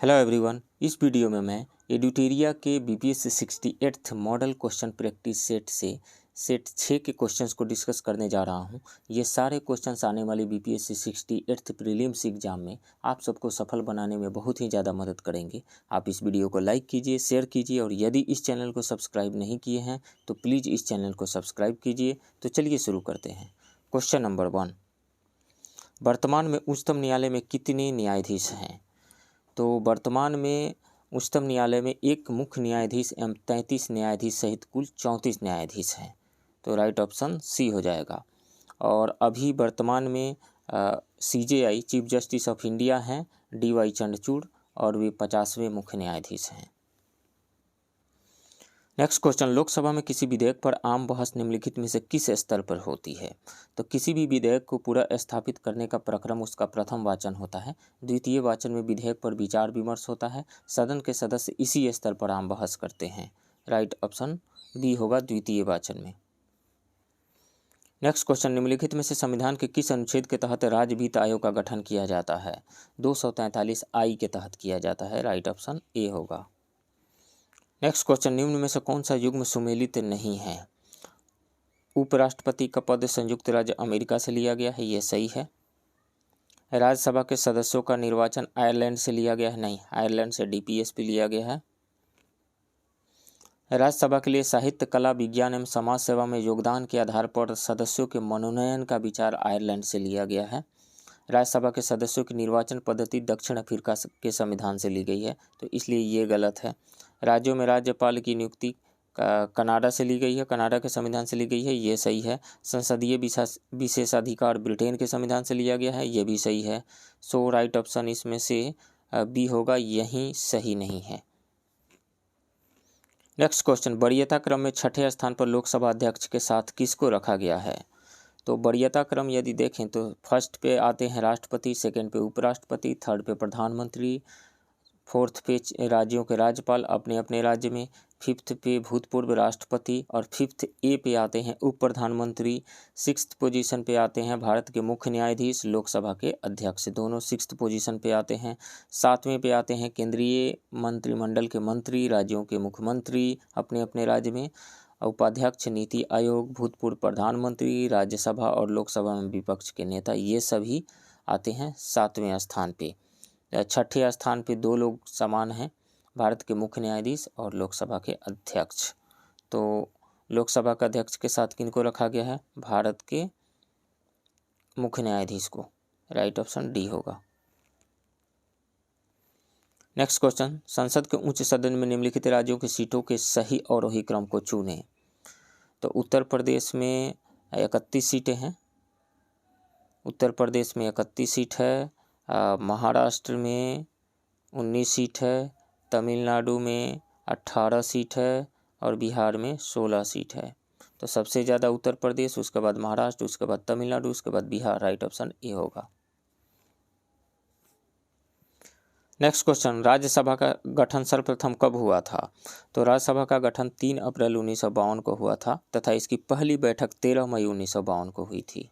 Hello everyone, इस video में मैं एडुटेरिया के BPSC 68th model question practice set से सेट 6 के क्वेश्चंस को डिस्कस करने जा रहा हूं। ये सारे क्वेश्चंस आने वाले बीपीएससी 68th प्रीलिम्स एग्जाम में आप सबको सफल बनाने में बहुत ही ज़्यादा मदद करेंगे। आप इस वीडियो को लाइक कीजिए, शेयर कीजिए और यदि इस चैनल को सब्सक्राइब नहीं किए हैं तो प्लीज़ इस चैनल को सब्सक्राइब कीजिए। तो चलिए शुरू करते हैं। क्वेश्चन नंबर 1, वर्तमान में उच्चतम न्यायालय में कितने न्यायाधीश हैं? तो वर्तमान में उच्चतम न्यायालय में एक मुख्य न्यायाधीश एवं 33 न्यायाधीश सहित कुल 34 न्यायाधीश हैं। तो राइट ऑप्शन सी हो जाएगा। और अभी वर्तमान में CJI chief justice of India हैं DY चंद्रचूड़ और वे 50वें मुख्य न्यायाधीश हैं। नेक्स्ट क्वेश्चन, लोकसभा में किसी विधेयक पर आम बहस निम्नलिखित में से किस स्तर पर होती है? तो किसी भी विधेयक को पूरा स्थापित करने का प्रक्रम उसका प्रथम वाचन होता है। द्वितीय वाचन में विधेयक पर विचार विमर्श होता है। सदन के सदस्य इसी स्तर पर आम बहस करते हैं। राइट ऑप्शन बी होगा द्वितीय वाचन में। नेक्स्ट क्वेश्चन, निम्नलिखित में से संविधान के किस अनुच्छेद के तहत राज्य वित्त आयोग का गठन किया जाता है? 243I के तहत किया जाता है। राइट ऑप्शन ए होगा। नेक्स्ट क्वेश्चन, निम्न में से कौन सा युग्म सुमेलित नहीं है? उपराष्ट्रपति का पद संयुक्त राज्य अमेरिका से लिया गया है, यह सही है। राज्यसभा के सदस्यों का निर्वाचन आयरलैंड से लिया गया है, नहीं, आयरलैंड से DPSP लिया गया है। राज्यसभा के लिए साहित्य, कला, विज्ञान एवं समाज सेवा में योगदान के आधार पर सदस्यों के मनोनयन का विचार आयरलैंड से लिया गया है। राज्यसभा के सदस्यों की निर्वाचन पद्धति दक्षिण अफ्रीका के संविधान से ली गई है, तो इसलिए ये गलत है। राज्यों में राज्यपाल की नियुक्ति कनाडा से ली गई है, कनाडा के संविधान से ली गई है, ये सही है। संसदीय विशेषाधिकार ब्रिटेन के संविधान से लिया गया है, ये भी सही है। सो राइट ऑप्शन इसमें से बी होगा, यही सही नहीं है। नेक्स्ट क्वेश्चन, वरीयता क्रम में छठे स्थान पर लोकसभा अध्यक्ष के साथ किसको रखा गया है? तो वरीयता क्रम यदि देखें तो फर्स्ट पे आते हैं राष्ट्रपति, सेकंड पे उपराष्ट्रपति, थर्ड पे प्रधानमंत्री, फोर्थ पे राज्यों के राज्यपाल अपने अपने राज्य में, फिफ्थ पे भूतपूर्व राष्ट्रपति और फिफ्थ ए पे आते हैं उप प्रधानमंत्री, सिक्स्थ पोजीशन पे आते हैं भारत के मुख्य न्यायाधीश, लोकसभा के अध्यक्ष, दोनों सिक्स्थ पोजीशन पे आते हैं। सातवें पे आते हैं केंद्रीय मंत्रिमंडल के मंत्री, राज्यों के मुख्यमंत्री अपने अपने राज्य में, उपाध्यक्ष, नीति आयोग, भूतपूर्व प्रधानमंत्री, राज्यसभा और लोकसभा में विपक्ष के नेता, ये सभी आते हैं सातवें स्थान पे। छठे स्थान पे दो लोग समान हैं, भारत के मुख्य न्यायाधीश और लोकसभा के अध्यक्ष। तो लोकसभा के अध्यक्ष के साथ किनको रखा गया है? भारत के मुख्य न्यायाधीश को। राइट ऑप्शन डी होगा। नेक्स्ट क्वेश्चन, संसद के उच्च सदन में निम्नलिखित राज्यों की सीटों के सही अवरोही क्रम को चुनें। तो उत्तर प्रदेश में 31 सीटें हैं, उत्तर प्रदेश में 31 सीट है, महाराष्ट्र में 19 सीट है, तमिलनाडु में 18 सीट है और बिहार में 16 सीट है। तो सबसे ज़्यादा उत्तर प्रदेश, उसके बाद महाराष्ट्र, उसके बाद तमिलनाडु, उसके बाद बिहार। राइट ऑप्शन ए होगा। नेक्स्ट क्वेश्चन, राज्यसभा का गठन सर्वप्रथम कब हुआ था? तो राज्यसभा का गठन 3 अप्रैल 1952 को हुआ था तथा इसकी पहली बैठक 13 मई 1952 को हुई थी।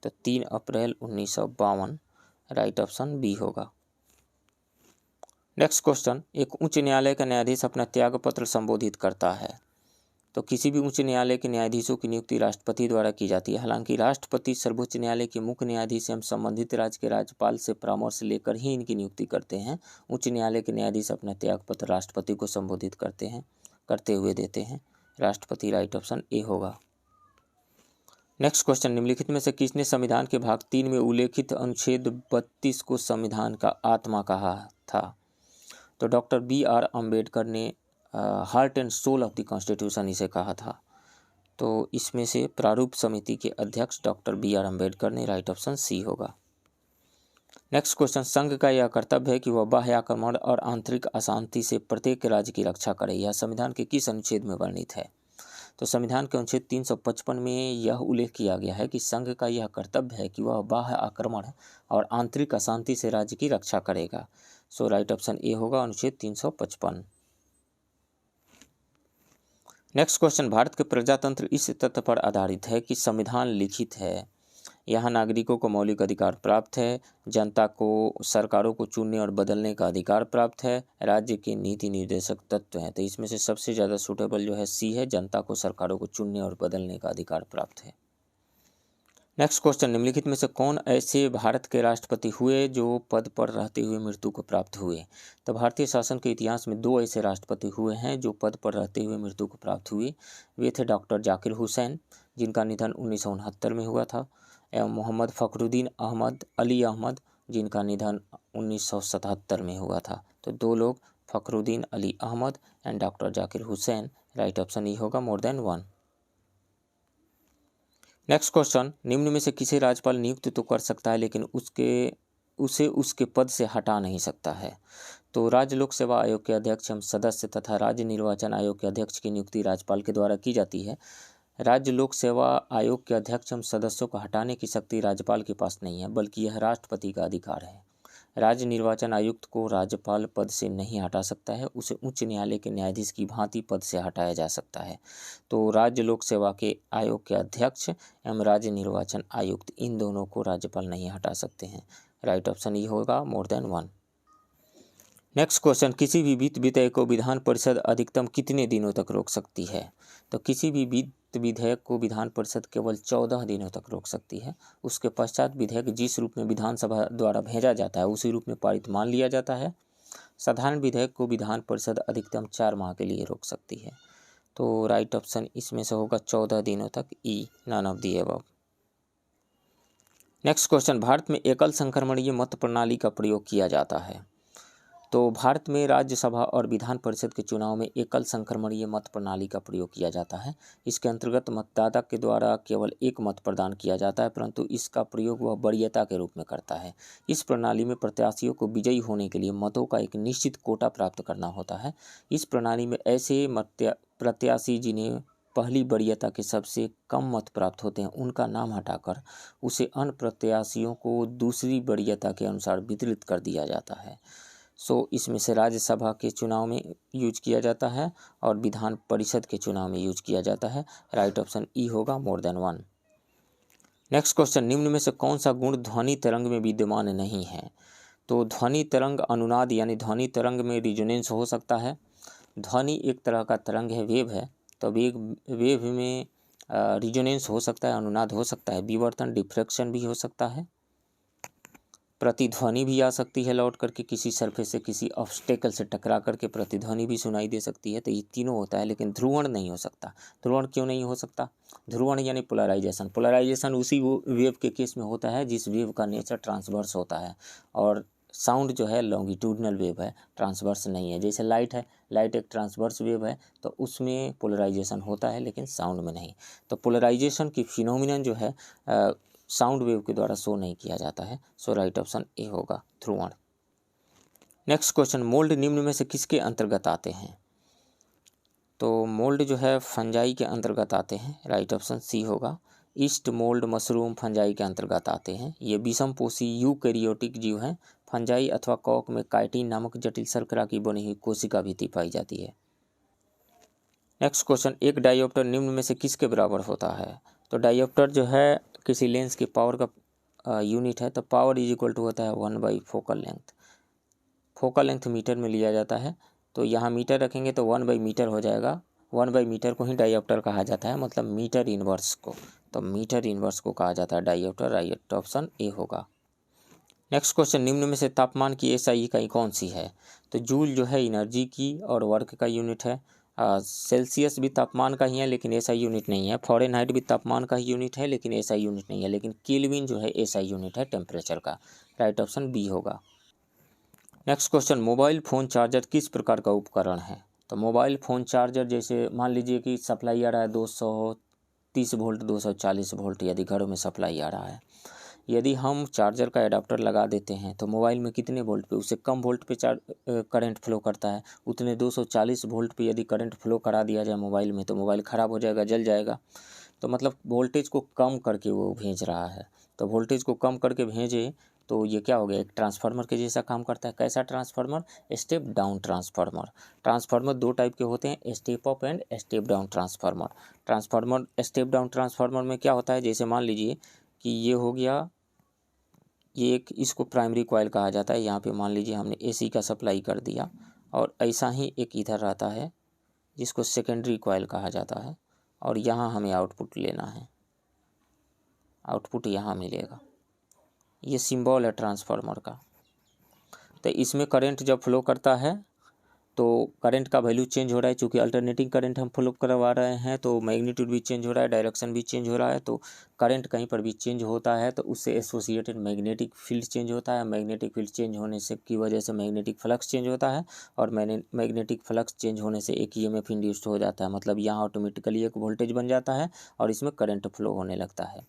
तो 3 अप्रैल 1952 राइट ऑप्शन बी होगा। नेक्स्ट क्वेश्चन, एक उच्च न्यायालय का न्यायाधीश अपना त्यागपत्र संबोधित करता है। तो किसी भी उच्च न्यायालय के न्यायाधीशों की नियुक्ति राष्ट्रपति द्वारा की जाती है। हालांकि राष्ट्रपति सर्वोच्च न्यायालय के मुख्य न्यायाधीश एवं संबंधित राज्य के राज्यपाल से परामर्श लेकर ही इनकी नियुक्ति करते हैं। उच्च न्यायालय के न्यायाधीश अपना त्यागपत्र राष्ट्रपति को संबोधित करते हुए देते हैं। राष्ट्रपति राइट ऑप्शन ए होगा। नेक्स्ट क्वेश्चन, निम्नलिखित में से किसने संविधान के भाग 3 में उल्लेखित अनुच्छेद 32 को संविधान का आत्मा कहा था? तो डॉक्टर BR अम्बेडकर ने heart and soul of the constitution इसे कहा था। तो इसमें से प्रारूप समिति के अध्यक्ष डॉक्टर BR अम्बेडकर ने। राइट ऑप्शन सी होगा। नेक्स्ट क्वेश्चन, संघ का यह कर्तव्य है कि वह बाह्य आक्रमण और आंतरिक अशांति से प्रत्येक राज्य की रक्षा करे। यह संविधान के किस अनुच्छेद में वर्णित है? तो संविधान के अनुच्छेद 355 में यह उल्लेख किया गया है कि संघ का यह कर्तव्य है कि वह बाह्य आक्रमण और आंतरिक अशांति से राज्य की रक्षा करेगा। सो राइट ऑप्शन ए होगा, अनुच्छेद 355। नेक्स्ट क्वेश्चन, भारत के प्रजातंत्र इस तथ्य पर आधारित है कि संविधान लिखित है यहाँ नागरिकों को मौलिक अधिकार प्राप्त है, जनता को सरकारों को चुनने और बदलने का अधिकार प्राप्त है, राज्य के नीति निर्देशक तत्व हैं। तो इसमें से सबसे ज़्यादा सूटेबल जो है सी है, जनता को सरकारों को चुनने और बदलने का अधिकार प्राप्त है। नेक्स्ट क्वेश्चन, निम्नलिखित में से कौन ऐसे भारत के राष्ट्रपति हुए जो पद पर रहते हुए मृत्यु को प्राप्त हुए? तो भारतीय शासन के इतिहास में 2 ऐसे राष्ट्रपति हुए हैं जो पद पर रहते हुए मृत्यु को प्राप्त हुए। वे थे डॉक्टर जाकिर हुसैन, जिनका निधन 1969 में हुआ था, एवं मोहम्मद फ़खरुद्दीन अहमद अली अहमद, जिनका निधन 1977 में हुआ था। तो 2 लोग, Fakhruddin Ali Ahmed and doctor Zakir Hussain. Right option E होगा, मोर देन 1। नेक्स्ट क्वेश्चन, निम्न में से किसे राज्यपाल नियुक्त तो कर सकता है लेकिन उसे उसके पद से हटा नहीं सकता है? तो राज्य लोक सेवा आयोग के अध्यक्ष एवं सदस्य तथा राज्य निर्वाचन आयोग के अध्यक्ष की नियुक्ति राज्यपाल के द्वारा की जाती है। राज्य लोक सेवा आयोग के अध्यक्ष एवं सदस्यों को हटाने की शक्ति राज्यपाल के पास नहीं है, बल्कि यह राष्ट्रपति का अधिकार है। राज्य निर्वाचन आयुक्त को राज्यपाल पद से नहीं हटा सकता है, उसे उच्च न्यायालय के न्यायाधीश की भांति पद से हटाया जा सकता है। तो राज्य लोक सेवा के आयोग के अध्यक्ष एवं राज्य निर्वाचन आयुक्त, इन दोनों को राज्यपाल नहीं हटा सकते हैं। राइट ऑप्शन ई होगा, मोर देन 1। नेक्स्ट क्वेश्चन, किसी भी वित्त विधेयक को विधान परिषद अधिकतम कितने दिनों तक रोक सकती है? तो किसी भी वित्त विधेयक को विधान परिषद केवल 14 दिनों तक रोक सकती है। उसके पश्चात विधेयक जिस रूप में विधानसभा द्वारा भेजा जाता है उसी रूप में पारित मान लिया जाता है। साधारण विधेयक को विधान परिषद अधिकतम 4 माह के लिए रोक सकती है। तो राइट ऑप्शन इसमें से होगा 14 दिनों तक, E, none of the above. Next question, भारत में एकल संक्रमणीय मत प्रणाली का प्रयोग किया जाता है। तो भारत में राज्यसभा और विधान परिषद के चुनाव में एकल संक्रमणीय मत प्रणाली का प्रयोग किया जाता है। इसके अंतर्गत मतदाता के द्वारा केवल एक मत प्रदान किया जाता है, परंतु इसका प्रयोग वह वरीयता के रूप में करता है। इस प्रणाली में प्रत्याशियों को विजयी होने के लिए मतों का एक निश्चित कोटा प्राप्त करना होता है। इस प्रणाली में ऐसे प्रत्याशी जिन्हें पहली वरीयता के सबसे कम मत प्राप्त होते हैं उनका नाम हटाकर उसे अन्य प्रत्याशियों को दूसरी वरीयता के अनुसार वितरित कर दिया जाता है। इसमें से राज्यसभा के चुनाव में यूज किया जाता है और विधान परिषद के चुनाव में यूज किया जाता है। राइट ऑप्शन ई होगा, मोर देन 1। नेक्स्ट क्वेश्चन, निम्न में से कौन सा गुण ध्वनि तरंग में विद्यमान नहीं है? तो ध्वनि तरंग अनुनाद यानी ध्वनि तरंग में रिजोनेंस हो सकता है। ध्वनि एक तरह का तरंग है, वेव है, तो वेव में रिजोनेंस हो सकता है, अनुनाद हो सकता है, विवर्तन डिफ्रैक्शन भी हो सकता है, प्रतिध्वनि भी आ सकती है, लौट करके किसी सरफेस से किसी ऑब्स्टेकल से टकरा करके प्रतिध्वनि भी सुनाई दे सकती है। तो ये तीनों होता है, लेकिन ध्रुवण नहीं हो सकता। ध्रुवण क्यों नहीं हो सकता? ध्रुवण यानी पोलराइजेशन। पोलराइजेशन उसी वेव के केस में होता है जिस वेव का नेचर ट्रांसवर्स होता है, और साउंड जो है लॉन्गिट्यूडनल वेव है, ट्रांसवर्स नहीं है। जैसे लाइट है, लाइट एक ट्रांसवर्स वेव है, तो उसमें पोलराइजेशन होता है लेकिन साउंड में नहीं। तो पोलराइजेशन की फिनोमिनन जो है साउंड वेव के द्वारा शो नहीं किया जाता है। राइट ऑप्शन ए होगा, ध्रुवण। नेक्स्ट क्वेश्चन, मोल्ड निम्न में से किसके अंतर्गत आते हैं? तो मोल्ड जो है फंजाई के अंतर्गत आते हैं। राइट ऑप्शन सी होगा, ईस्ट मोल्ड मशरूम फंजाई के अंतर्गत आते हैं। ये विषमपोषी यूकैरियोटिक जीव हैं। फंजाई अथवा कॉक में काइटिन नामक जटिल शर्करा की बनी हुई कोशिका भित्ति पाई जाती है। नेक्स्ट क्वेश्चन, एक डायोप्टर निम्न में से किसके बराबर होता है? तो डायोप्टर जो है किसी लेंस की पावर का यूनिट है, तो पावर इज इक्वल टू होता है 1/, focal length. Focal length metre में लिया जाता है, तो यहाँ मीटर रखेंगे तो 1/, मीटर हो जाएगा। 1/, मीटर को ही डायोप्टर कहा जाता है, मतलब मीटर इनवर्स को। तो मीटर इनवर्स को कहा जाता है डायोप्टर। राइट ऑप्शन ए होगा। नेक्स्ट क्वेश्चन, निम्न में से तापमान की एसआई इकाई कौन सी है? तो जूल जो है एनर्जी की और वर्क का यूनिट है। सेल्सियस भी तापमान का ही है लेकिन एसआई यूनिट नहीं है। फ़ारेनहाइट भी तापमान का ही यूनिट है लेकिन एसआई यूनिट नहीं है। लेकिन केल्विन जो है एसआई यूनिट है टेम्परेचर का। राइट ऑप्शन बी होगा। Next question, mobile phone charger किस प्रकार का उपकरण है? तो मोबाइल फ़ोन चार्जर, जैसे मान लीजिए कि सप्लाई आ रहा है 230 वोल्ट, 240 वोल्ट, यदि घरों में सप्लाई आ रहा है, यदि हम चार्जर का एडाप्टर लगा देते हैं तो मोबाइल में कितने वोल्ट पे, उससे कम वोल्ट पे करंट फ्लो करता है। उतने 240 वोल्ट पे यदि करंट फ्लो करा दिया जाए मोबाइल में तो मोबाइल ख़राब हो जाएगा, जल जाएगा। तो मतलब वोल्टेज को कम करके वो भेज रहा है। तो वोल्टेज को कम करके भेजे तो ये क्या हो गया, एक ट्रांसफार्मर के जैसा काम करता है। कैसा transformer? Step down transformer. Transformer 2 type के होते हैं, step up and step down transformer. Step down transformer में क्या होता है, जैसे मान लीजिए कि ये हो गया, ये एक इसको प्राइमरी कॉइल कहा जाता है। यहाँ पे मान लीजिए हमने एसी का सप्लाई कर दिया, और ऐसा ही एक इधर रहता है जिसको सेकेंडरी कॉइल कहा जाता है, और यहाँ हमें आउटपुट लेना है, आउटपुट यहाँ मिलेगा। ये सिंबल है ट्रांसफार्मर का। तो इसमें करंट जब फ्लो करता है तो करंट का वैल्यू चेंज हो रहा है, चूँकि अल्टरनेटिंग करंट हम फ्लो करवा रहे हैं तो मैग्नीट्यूड भी चेंज हो रहा है, डायरेक्शन भी चेंज हो रहा है। तो करंट कहीं पर भी चेंज होता है तो उससे एसोसिएटेड मैग्नेटिक फील्ड चेंज होता है। मैग्नेटिक फील्ड चेंज होने से की वजह से मैग्नेटिक फ्लक्स चेंज होता है, और मैग्नेटिक फ्लक्स चेंज होने से एक ईएमएफ इंड्यूस्ड हो जाता है। मतलब यहाँ ऑटोमेटिकली एक वोल्टेज बन जाता है और इसमें करंट फ्लो होने लगता है।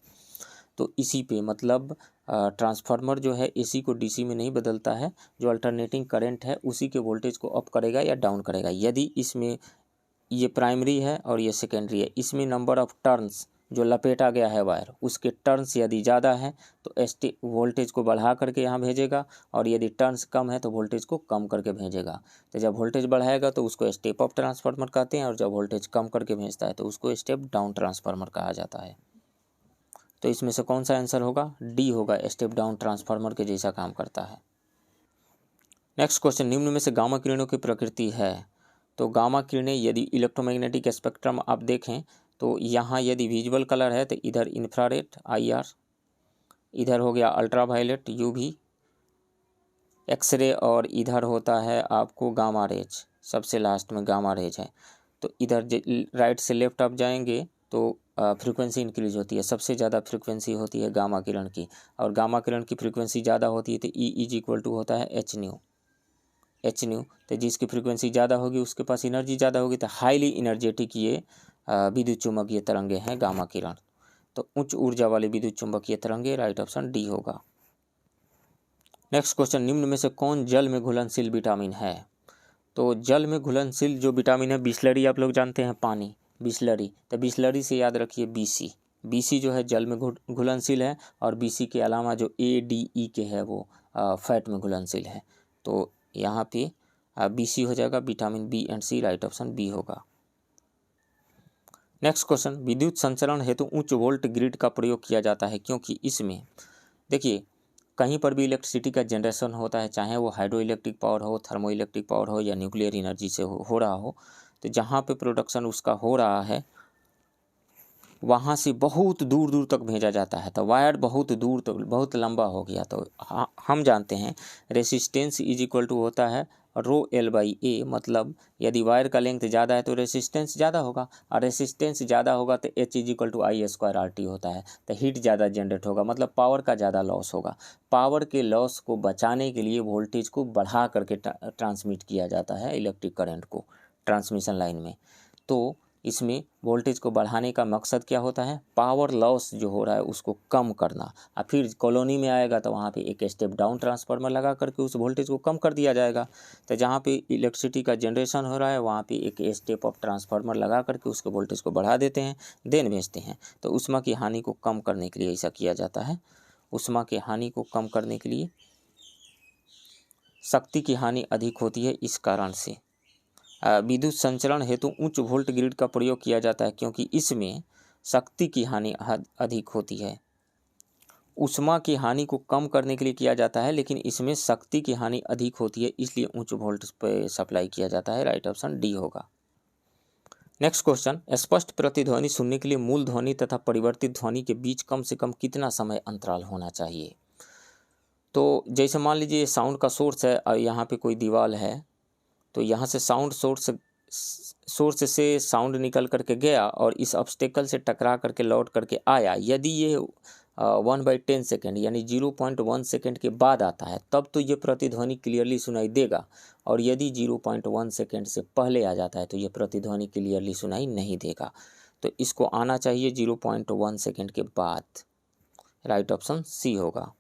तो इसी पे मतलब ट्रांसफार्मर जो है एसी को डीसी में नहीं बदलता है, जो अल्टरनेटिंग करंट है उसी के वोल्टेज को अप करेगा या डाउन करेगा। यदि इसमें ये प्राइमरी है और ये सेकेंडरी है, इसमें नंबर ऑफ टर्न्स जो लपेटा गया है वायर, उसके टर्न्स यदि ज़्यादा है तो वोल्टेज को बढ़ा करके यहाँ भेजेगा, और यदि टर्न्स कम है तो वोल्टेज को कम करके भेजेगा। तो जब वोल्टेज बढ़ाएगा तो उसको स्टेप अप ट्रांसफार्मर कहते हैं, और जब वोल्टेज कम करके भेजता है तो उसको स्टेप डाउन ट्रांसफार्मर कहा जाता है। तो इसमें से कौन सा आंसर होगा? डी होगा, स्टेप डाउन ट्रांसफार्मर के जैसा काम करता है। नेक्स्ट क्वेश्चन, निम्न में से गामा किरणों की प्रकृति है। तो गामा किरणें यदि इलेक्ट्रोमैग्नेटिक स्पेक्ट्रम आप देखें तो यहाँ यदि विजुअल कलर है तो इधर इंफ्रारेड IR, इधर हो गया अल्ट्रावायलेट UV एक्सरे, और इधर होता है आपको गामा रेज, सबसे लास्ट में गामा रेज है। तो इधर राइट से लेफ्ट आप जाएंगे तो फ्रीक्वेंसी इंक्रीज होती है, सबसे ज़्यादा फ्रीक्वेंसी होती है गामा किरण की, और गामा किरण की फ्रीक्वेंसी ज़्यादा होती है तो E इज इक्वल टू होता है h न्यू। तो जिसकी फ्रीक्वेंसी ज़्यादा होगी उसके पास एनर्जी ज़्यादा होगी, तो हाईली इनर्जेटिक ये विद्युत चुम्बकीय तरंगे हैं गामा किरण। तो उच्च ऊर्जा वाले विद्युत चुम्बकीय तरंगे, राइट ऑप्शन डी होगा। नेक्स्ट क्वेश्चन, निम्न में से कौन जल में घुलनशील विटामिन है? तो जल में घुलनशील जो विटामिन है, बिस्लरी आप लोग जानते हैं, पानी बिस्लरी, तो बिस्लरी से याद रखिए BC जो है जल में घुलनशील है, और BC के अलावा जो ADE के है वो फैट में घुलनशील है। तो यहाँ पे BC हो जाएगा, vitamin B and C, right option B होगा। नेक्स्ट क्वेश्चन, विद्युत संचरण हेतु उच्च वोल्ट ग्रिड का प्रयोग किया जाता है क्योंकि इसमें देखिए कहीं पर भी इलेक्ट्रिसिटी का जनरेशन होता है, चाहे वो हाइड्रो इलेक्ट्रिक पावर हो, थर्मो इलेक्ट्रिक पावर हो या न्यूक्लियर एनर्जी से हो रहा हो, तो जहाँ पे प्रोडक्शन उसका हो रहा है वहाँ से बहुत दूर दूर तक भेजा जाता है। तो वायर बहुत दूर तक, बहुत लंबा हो गया, तो हम जानते हैं रेसिस्टेंस इज इक्वल टू होता है ρL/A। मतलब यदि वायर का लेंथ ज़्यादा है तो रेसिस्टेंस ज़्यादा होगा, और रेसिस्टेंस ज़्यादा होगा तो H is equal to I² होता है। तो हीट ज़्यादा जनरेट होगा, मतलब पावर का ज़्यादा लॉस होगा। पावर के लॉस को बचाने के लिए वोल्टेज को बढ़ा करके ट्रांसमिट किया जाता है इलेक्ट्रिक करंट को ट्रांसमिशन लाइन में। तो इसमें वोल्टेज को बढ़ाने का मकसद क्या होता है? पावर लॉस जो हो रहा है उसको कम करना। और फिर कॉलोनी में आएगा तो वहाँ पे एक स्टेप डाउन ट्रांसफार्मर लगा करके उस वोल्टेज को कम कर दिया जाएगा। तो जहाँ पे इलेक्ट्रिसिटी का जनरेशन हो रहा है वहाँ पे एक स्टेप अप ट्रांसफार्मर लगा करके उसके वोल्टेज को बढ़ा देते हैं, देन भेजते हैं। तो ऊष्मा की हानि को कम करने के लिए ऐसा किया जाता है। ऊष्मा की हानि को कम करने के लिए शक्ति की हानि अधिक होती है, इस कारण से विद्युत संचरण हेतु उच्च वोल्ट ग्रिड का प्रयोग किया जाता है क्योंकि इसमें शक्ति की हानि अधिक होती है। ऊष्मा की हानि को कम करने के लिए किया जाता है, लेकिन इसमें शक्ति की हानि अधिक होती है, इसलिए उच्च वोल्टेज पर सप्लाई किया जाता है, राइट ऑप्शन डी होगा। नेक्स्ट क्वेश्चन, स्पष्ट प्रतिध्वनि सुनने के लिए मूल ध्वनि तथा परिवर्तित ध्वनि के बीच कम से कम कितना समय अंतराल होना चाहिए? तो जैसे मान लीजिए साउंड का सोर्स है और यहाँ पे कोई दीवार है, तो यहाँ से साउंड सोर्स से साउंड निकल करके गया और इस ऑब्स्टेकल से टकरा करके लौट करके आया। यदि ये 1/10 सेकेंड यानी 0.1 सेकेंड के बाद आता है तब तो ये प्रतिध्वनि क्लियरली सुनाई देगा, और यदि 0.1 सेकेंड से पहले आ जाता है तो ये प्रतिध्वनि क्लियरली सुनाई नहीं देगा। तो इसको आना चाहिए 0.1 सेकेंड के बाद, राइट ऑप्शन सी होगा।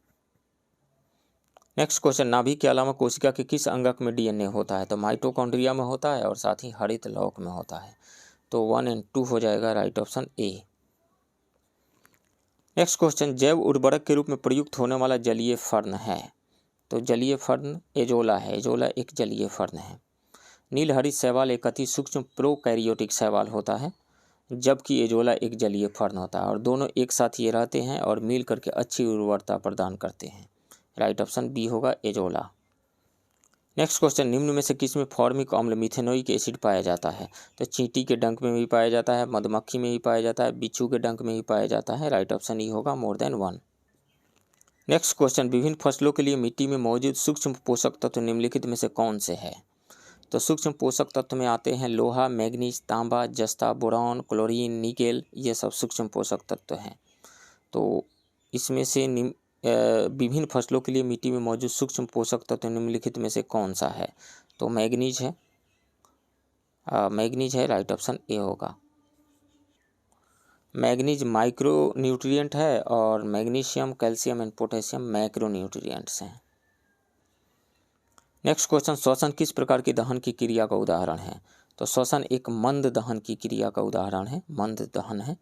नेक्स्ट क्वेश्चन, नाभिक के अलावा कोशिका के किस अंगक में DNA होता है? तो माइटोकॉन्ड्रिया में होता है और साथ ही हरित लौक में होता है। तो 1 और 2 हो जाएगा, right option A. Next question, जैव उर्वरक के रूप में प्रयुक्त होने वाला जलीय फर्न है? तो जलीय फर्न एजोला है। एजोला एक जलीय फर्न है। नीलहरित शैवाल एक अति सूक्ष्म प्रोकैरियोटिक शैवाल होता है। जबकि एजोला एक जलीय फर्न होता है, और दोनों एक साथ ये रहते हैं और मिल करके अच्छी उर्वरता प्रदान करते हैं। राइट ऑप्शन बी होगा एजोला। नेक्स्ट क्वेश्चन, निम्न में से किस में फॉर्मिक अम्ल मिथेनोइक एसिड पाया जाता है? तो चींटी के डंक में भी पाया जाता है, मधुमक्खी में भी पाया जाता है, बिच्छू के डंक में भी पाया जाता है। राइट ऑप्शन ई होगा मोर देन 1। नेक्स्ट क्वेश्चन, विभिन्न फसलों के लिए मिट्टी में मौजूद सूक्ष्म पोषक तत्व निम्नलिखित में से कौन से है? तो सूक्ष्म पोषक तत्व में आते हैं लोहा, मैग्नीज, तांबा, जस्ता, बोरॉन, क्लोरीन, निकेल, ये सब सूक्ष्म पोषक तत्व हैं। तो इसमें से विभिन्न फसलों के लिए मिट्टी में मौजूद सूक्ष्म पोषक तत्व निम्नलिखित में से कौन सा है? तो मैग्नीज है, मैग्नीज है। राइट ऑप्शन ए होगा। मैग्नीज माइक्रो न्यूट्रिएंट है और magnesium, calcium and potassium macro nutrients हैं। नेक्स्ट क्वेश्चन, श्वसन किस प्रकार की दहन की क्रिया का उदाहरण है? तो श्वसन एक मंद दहन की क्रिया का उदाहरण है, मंद दहन है।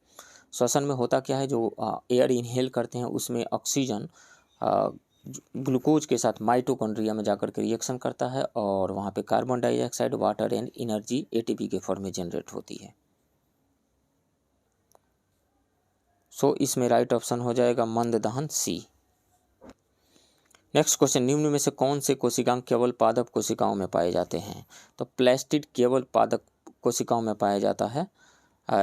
श्वसन में होता क्या है, जो एयर इनहेल करते हैं उसमें ऑक्सीजन ग्लूकोज के साथ माइटोकॉन्ड्रिया में जाकर के रिएक्शन करता है और वहाँ पे carbon dioxide, water and energy ATP के फॉर्म में जनरेट होती है। सो इसमें राइट ऑप्शन हो जाएगा मंद दहन सी। नेक्स्ट क्वेश्चन, निम्न में से कौन से कोशिकांग केवल पादप कोशिकाओं में पाए जाते हैं? तो प्लास्टिड केवल पादप कोशिकाओं में पाया जाता है।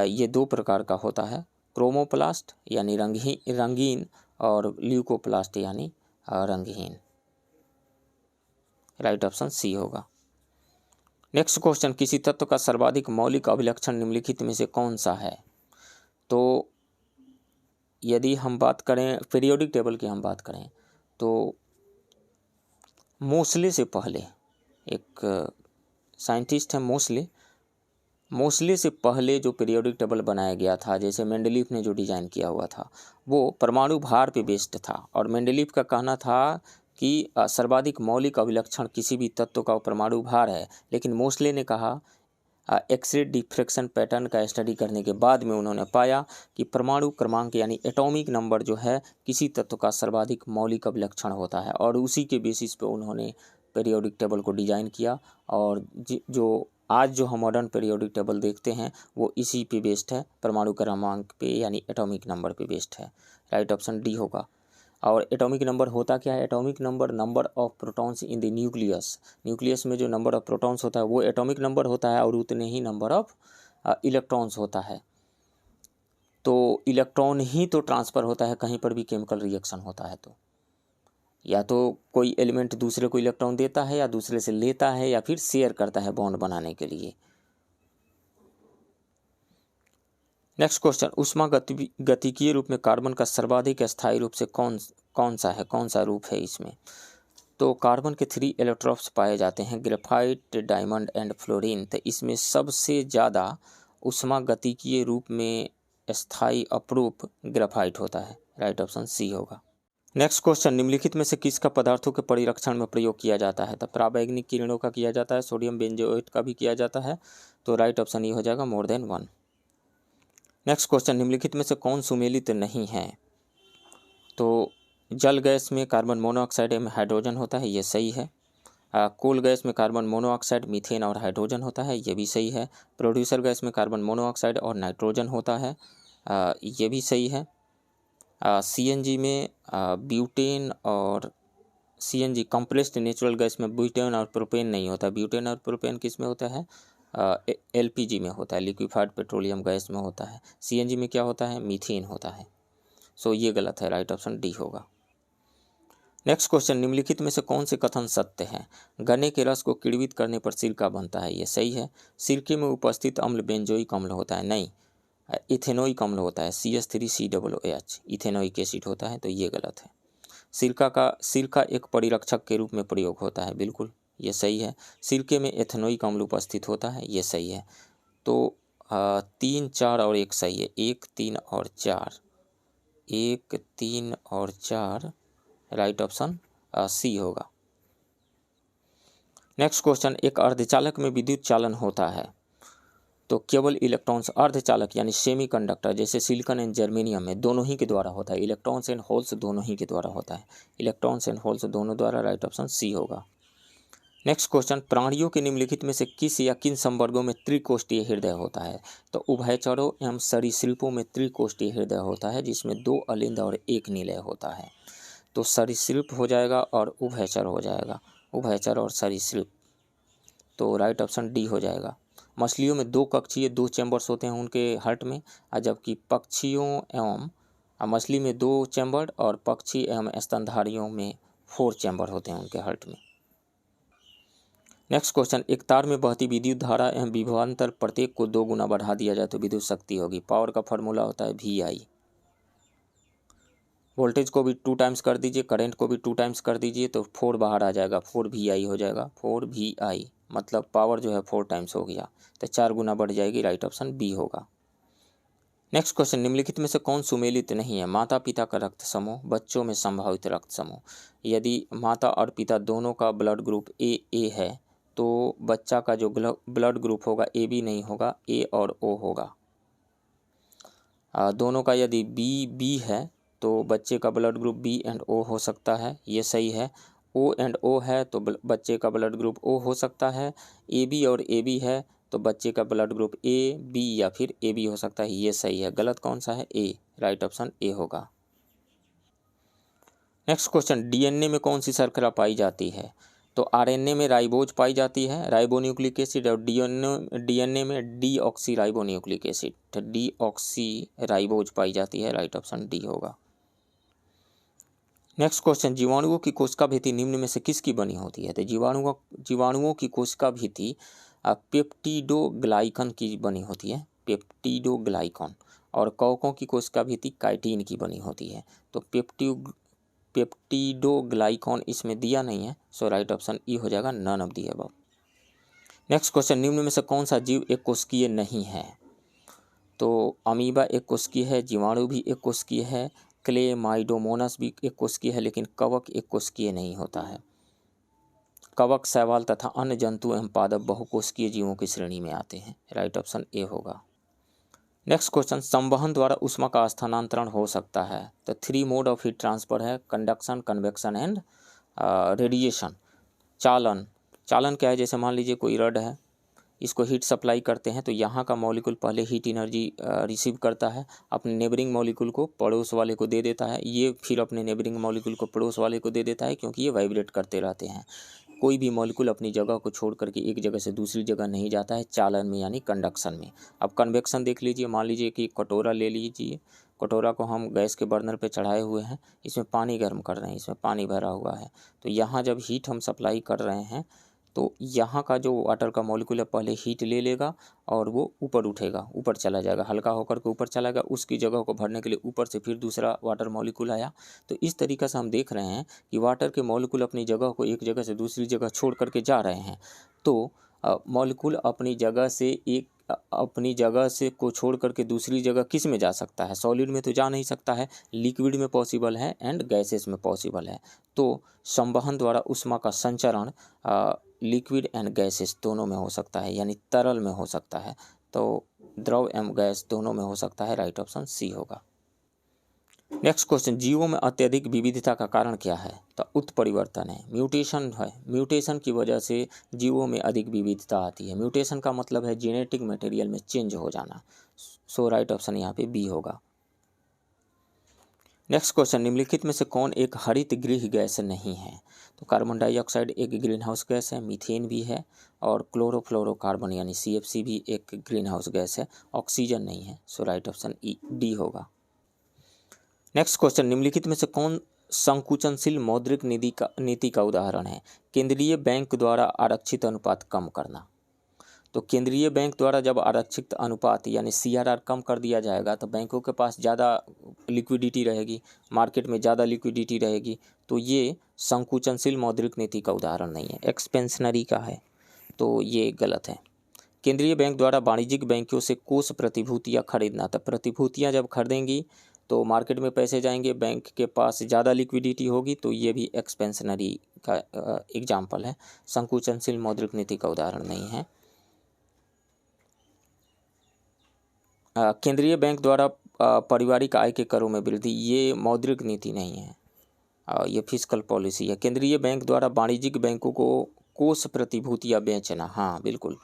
ये दो प्रकार का होता है, क्रोमोप्लास्ट यानी रंगीन और ल्यूकोप्लास्ट यानी रंगहीन। राइट ऑप्शन सी होगा। नेक्स्ट क्वेश्चन, किसी तत्व का सर्वाधिक मौलिक अभिलक्षण निम्नलिखित में से कौन सा है? तो यदि हम बात करें पीरियोडिक टेबल की, हम बात करें तो मोसले से पहले एक साइंटिस्ट है मोसले से पहले जो पीरियोडिक टेबल बनाया गया था, जैसे मेंडलीफ ने जो डिज़ाइन किया हुआ था, वो परमाणु भार पे बेस्ड था। और मेंडलीफ का कहना था कि सर्वाधिक मौलिक अभिलक्षण किसी भी तत्व का परमाणु भार है, लेकिन मोसले ने कहा एक्सरे डिफ्रैक्शन पैटर्न का स्टडी करने के बाद में उन्होंने पाया कि परमाणु क्रमांक यानी एटॉमिक नंबर जो है किसी तत्व का सर्वाधिक मौलिक अभिलक्षण होता है, और उसी के बेसिस पे उन्होंने पीरियोडिक टेबल को डिज़ाइन किया। और जो आज जो हम मॉडर्न पीरियोडिक टेबल देखते हैं वो इसी पे बेस्ड है, परमाणु क्रमांक पे यानी एटॉमिक नंबर पे बेस्ड है। राइट ऑप्शन डी होगा। और एटॉमिक नंबर होता क्या है? Atomic number of protons in the nucleus में जो नंबर ऑफ प्रोटॉन्स होता है वो एटॉमिक नंबर होता है, और उतने ही नंबर ऑफ इलेक्ट्रॉन्स होता है। तो इलेक्ट्रॉन ही तो ट्रांसफ़र होता है, कहीं पर भी केमिकल रिएक्शन होता है तो या तो कोई एलिमेंट दूसरे को इलेक्ट्रॉन देता है, या दूसरे से लेता है, या फिर शेयर करता है बॉन्ड बनाने के लिए। नेक्स्ट क्वेश्चन, ऊष्मा गतिकीय रूप में कार्बन का सर्वाधिक स्थायी रूप से कौन सा रूप है इसमें? तो कार्बन के 3 इलेक्ट्रॉन्स पाए जाते हैं, ग्रेफाइट, डायमंड एंड फ्लोरीन। तो इसमें सबसे ज़्यादा ऊष्मा गतिकीय रूप में स्थायी अपरूप ग्रेफाइट होता है। राइट ऑप्शन सी होगा। नेक्स्ट क्वेश्चन, निम्नलिखित में से किसका पदार्थों के परिरक्षण में प्रयोग किया जाता है? तो पराबैंगनी किरणों का किया जाता है, सोडियम बेंजोएट का भी किया जाता है। तो राइट ऑप्शन ये हो जाएगा मोर देन 1। नेक्स्ट क्वेश्चन, निम्नलिखित में से कौन सुमेलित नहीं है? तो जल गैस में कार्बन मोनोऑक्साइड में हाइड्रोजन होता है, ये सही है। कोल गैस में कार्बन मोनोऑक्साइड, मीथेन और हाइड्रोजन होता है, ये भी सही है। प्रोड्यूसर गैस में कार्बन मोनोऑक्साइड और नाइट्रोजन होता है, ये भी सही है। सीएनजी में ब्यूटेन और सीएनजी कंप्रेस्ड नेचुरल गैस में ब्यूटेन और प्रोपेन नहीं होता। ब्यूटेन और प्रोपेन किस में होता है? एलपीजी में होता है, लिक्विफाइड पेट्रोलियम गैस में होता है। सीएनजी में क्या होता है? मीथेन होता है। सो ये गलत है, राइट ऑप्शन डी होगा। नेक्स्ट क्वेश्चन, निम्नलिखित में से कौन से कथन सत्य है? गन्ने के रस को किण्वित करने पर सिरका बनता है, ये सही है। सिरके में उपस्थित अम्ल बेंजोइक अम्ल होता है, नहीं, इथेनोइक अम्ल होता है, CH3COOH इथेनोइक एसिड होता है, तो ये गलत है। सिरका एक परिरक्षक के रूप में प्रयोग होता है, बिल्कुल ये सही है। सिरके में एथेनोइक अम्ल उपस्थित होता है, ये सही है। तो 3, 4 और 1 सही है। 1, 3 और 4, 1, 3 और 4 राइट ऑप्शन सी होगा। नेक्स्ट क्वेश्चन, एक अर्धचालक में विद्युत चालन होता है तो केवल इलेक्ट्रॉन्स, अर्धचालक यानी सेमीकंडक्टर जैसे सिलिकॉन एंड जर्मेनियम में दोनों ही के द्वारा होता है। इलेक्ट्रॉन्स एंड होल्स दोनों ही के द्वारा होता है, इलेक्ट्रॉन्स एंड होल्स दोनों द्वारा। राइट ऑप्शन सी होगा। नेक्स्ट क्वेश्चन, प्राणियों के निम्नलिखित में से किस या किन संवर्गों में त्रिकोष्ठीय हृदय होता है? तो उभयचरों एवं सरीसृपों में त्रिकोष्ठीय हृदय होता है जिसमें 2 अलिंद और 1 निलय होता है। तो सरीसृप हो जाएगा और उभयचर हो जाएगा, उभयचर और सरीसृप, तो राइट ऑप्शन डी हो जाएगा। मछलियों में 2 कक्षीय 2 चैम्बर्स होते हैं उनके हार्ट में, जबकि पक्षियों एवं मछली में 2 चैम्बर और पक्षी एवं स्तनधारियों में 4 चैम्बर होते हैं उनके हार्ट में। नेक्स्ट क्वेश्चन, एक तार में बहती विद्युत धारा एवं विभवांतर प्रत्येक को 2 गुना बढ़ा दिया जाए तो विद्युत शक्ति होगी। पावर का फॉर्मूला होता है VI। वोल्टेज को भी 2 टाइम्स कर दीजिए, करंट को भी 2 टाइम्स कर दीजिए तो 4 बाहर आ जाएगा, 4 VI हो जाएगा। 4 VI मतलब पावर जो है 4 टाइम्स हो गया, तो 4 गुना बढ़ जाएगी, राइट ऑप्शन बी होगा। नेक्स्ट क्वेश्चन, निम्नलिखित में से कौन सुमेलित नहीं है? माता पिता का रक्त समूह, बच्चों में संभावित रक्त समूह। यदि माता और पिता दोनों का ब्लड ग्रुप A है तो बच्चा का जो ब्लड ग्रुप होगा AB नहीं होगा, A और O होगा। दोनों का यदि B है तो बच्चे का blood group B and O हो सकता है, ये सही है। O एंड O है तो बच्चे का ब्लड ग्रुप O हो सकता है। AB और AB है तो बच्चे का ब्लड ग्रुप A, B या फिर AB हो सकता है, ये सही है। गलत कौन सा है? A, राइट ऑप्शन A होगा। नेक्स्ट क्वेश्चन, DNA में कौन सी शर्करा पाई जाती है? तो RNA में राइबोज पाई जाती है, राइबोन्यूक्लिक एसिड, और DNA में डीऑक्सी राइबोन्यूक्लिक एसिड, तो डीऑक्सी राइबोज पाई जाती है, राइट ऑप्शन डी होगा। नेक्स्ट क्वेश्चन, जीवाणुओं की कोशिका भित्ति निम्न में से किसकी बनी होती है? तो जीवाणुओं की कोशिका भित्ति पेप्टिडोग्लाइकन की बनी होती है, पेप्टिडोग्लाइकन, और कवकों की कोशिका भित्ति काइटिन की बनी होती है। तो पेप्टिडोग्लाइकन इसमें दिया नहीं है, सो राइट ऑप्शन ई हो जाएगा, none of the above. Next question, निम्न में से कौन सा जीव एक कोशिकीय नहीं है? तो अमीबा एक कोशिकीय है, जीवाणु भी एक कोशिकीय है, क्लेमाइडोमोनास भी एक कोशिकीय है, लेकिन कवक एक कोशिकीय नहीं होता है। कवक, शैवाल तथा अन्य जंतु एवं पादप बहुकोशिकीय जीवों की श्रेणी में आते हैं, राइट ऑप्शन ए होगा। नेक्स्ट क्वेश्चन, संवहन द्वारा ऊष्मा का स्थानांतरण हो सकता है? तो 3 मोड ऑफ हीट ट्रांसफर है, कंडक्शन, कन्वेक्शन एंड रेडिएशन। चालन क्या है? जैसे मान लीजिए कोई रड है, इसको हीट सप्लाई करते हैं तो यहाँ का मॉलिक्यूल पहले हीट एनर्जी रिसीव करता है, अपने नेबरिंग मॉलिक्यूल को पड़ोस वाले को दे देता है, ये फिर अपने नेबरिंग मॉलिक्यूल को पड़ोस वाले को दे देता है, क्योंकि ये वाइब्रेट करते रहते हैं। कोई भी मॉलिक्यूल अपनी जगह को छोड़ करके एक जगह से दूसरी जगह नहीं जाता है चालन में, यानी कंडक्शन में। अब कन्वेक्शन देख लीजिए, मान लीजिए कि कटोरा ले लीजिए, कटोरा को हम गैस के बर्नर पे चढ़ाए हुए हैं, इसमें पानी गर्म कर रहे हैं, इसमें पानी भरा हुआ है, तो यहाँ जब हीट हम सप्लाई कर रहे हैं तो यहाँ का जो वाटर का मॉलिक्यूल है पहले हीट ले लेगा और वो ऊपर उठेगा, ऊपर चला जाएगा, हल्का होकर के ऊपर चला गया, उसकी जगह को भरने के लिए ऊपर से फिर दूसरा वाटर मॉलिक्यूल आया। तो इस तरीक़े से हम देख रहे हैं कि वाटर के मॉलिक्यूल अपनी जगह को एक जगह से दूसरी जगह छोड़ करके जा रहे हैं। तो मॉलिक्यूल अपनी जगह से को छोड़ करके दूसरी जगह किस में जा सकता है? सॉलिड में तो जा नहीं सकता है, लिक्विड में पॉसिबल है एंड गैसेस में पॉसिबल है। तो संवहन द्वारा ऊष्मा का संचरण लिक्विड एंड गैसेस दोनों में हो सकता है, यानी तरल में हो सकता है, तो द्रव एवं गैस दोनों में हो सकता है, राइट ऑप्शन सी होगा। नेक्स्ट क्वेश्चन, जीवों में अत्यधिक विविधता का कारण क्या है? तो उत्परिवर्तन है, म्यूटेशन है, म्यूटेशन की वजह से जीवों में अधिक विविधता आती है। म्यूटेशन का मतलब है जेनेटिक मटेरियल में चेंज हो जाना, सो राइट ऑप्शन यहाँ पे बी होगा। नेक्स्ट क्वेश्चन, निम्नलिखित में से कौन एक हरित गृह गैस नहीं है? तो कार्बन डाइऑक्साइड एक ग्रीन हाउस गैस है, मीथेन भी है, और क्लोरोफ्लोरोकार्बन यानी CFC भी एक ग्रीन हाउस गैस है, ऑक्सीजन नहीं है, सो राइट ऑप्शन डी होगा। नेक्स्ट क्वेश्चन, निम्नलिखित में से कौन संकुचनशील मौद्रिक नीति का उदाहरण है? केंद्रीय बैंक द्वारा आरक्षित अनुपात कम करना। तो केंद्रीय बैंक द्वारा जब आरक्षित अनुपात यानी CRR कम कर दिया जाएगा तो बैंकों के पास ज़्यादा लिक्विडिटी रहेगी, मार्केट में ज़्यादा लिक्विडिटी रहेगी, तो ये संकुचनशील मौद्रिक नीति का उदाहरण नहीं है, एक्सपेंशनरी का है, तो ये गलत है। केंद्रीय बैंक द्वारा वाणिज्यिक बैंकों से कोष प्रतिभूतियाँ खरीदना, तो प्रतिभूतियाँ जब खरीदेंगी तो मार्केट में पैसे जाएंगे, बैंक के पास ज़्यादा लिक्विडिटी होगी, तो ये भी एक्सपेंशनरी का एग्जाम्पल है, संकुचनशील मौद्रिक नीति का उदाहरण नहीं है। केंद्रीय बैंक द्वारा पारिवारिक आय के करों में वृद्धि, ये मौद्रिक नीति नहीं है, ये फिस्कल पॉलिसी है। केंद्रीय बैंक द्वारा वाणिज्यिक बैंकों को कोष प्रतिभूतियाँ बेचना, हाँ बिल्कुल,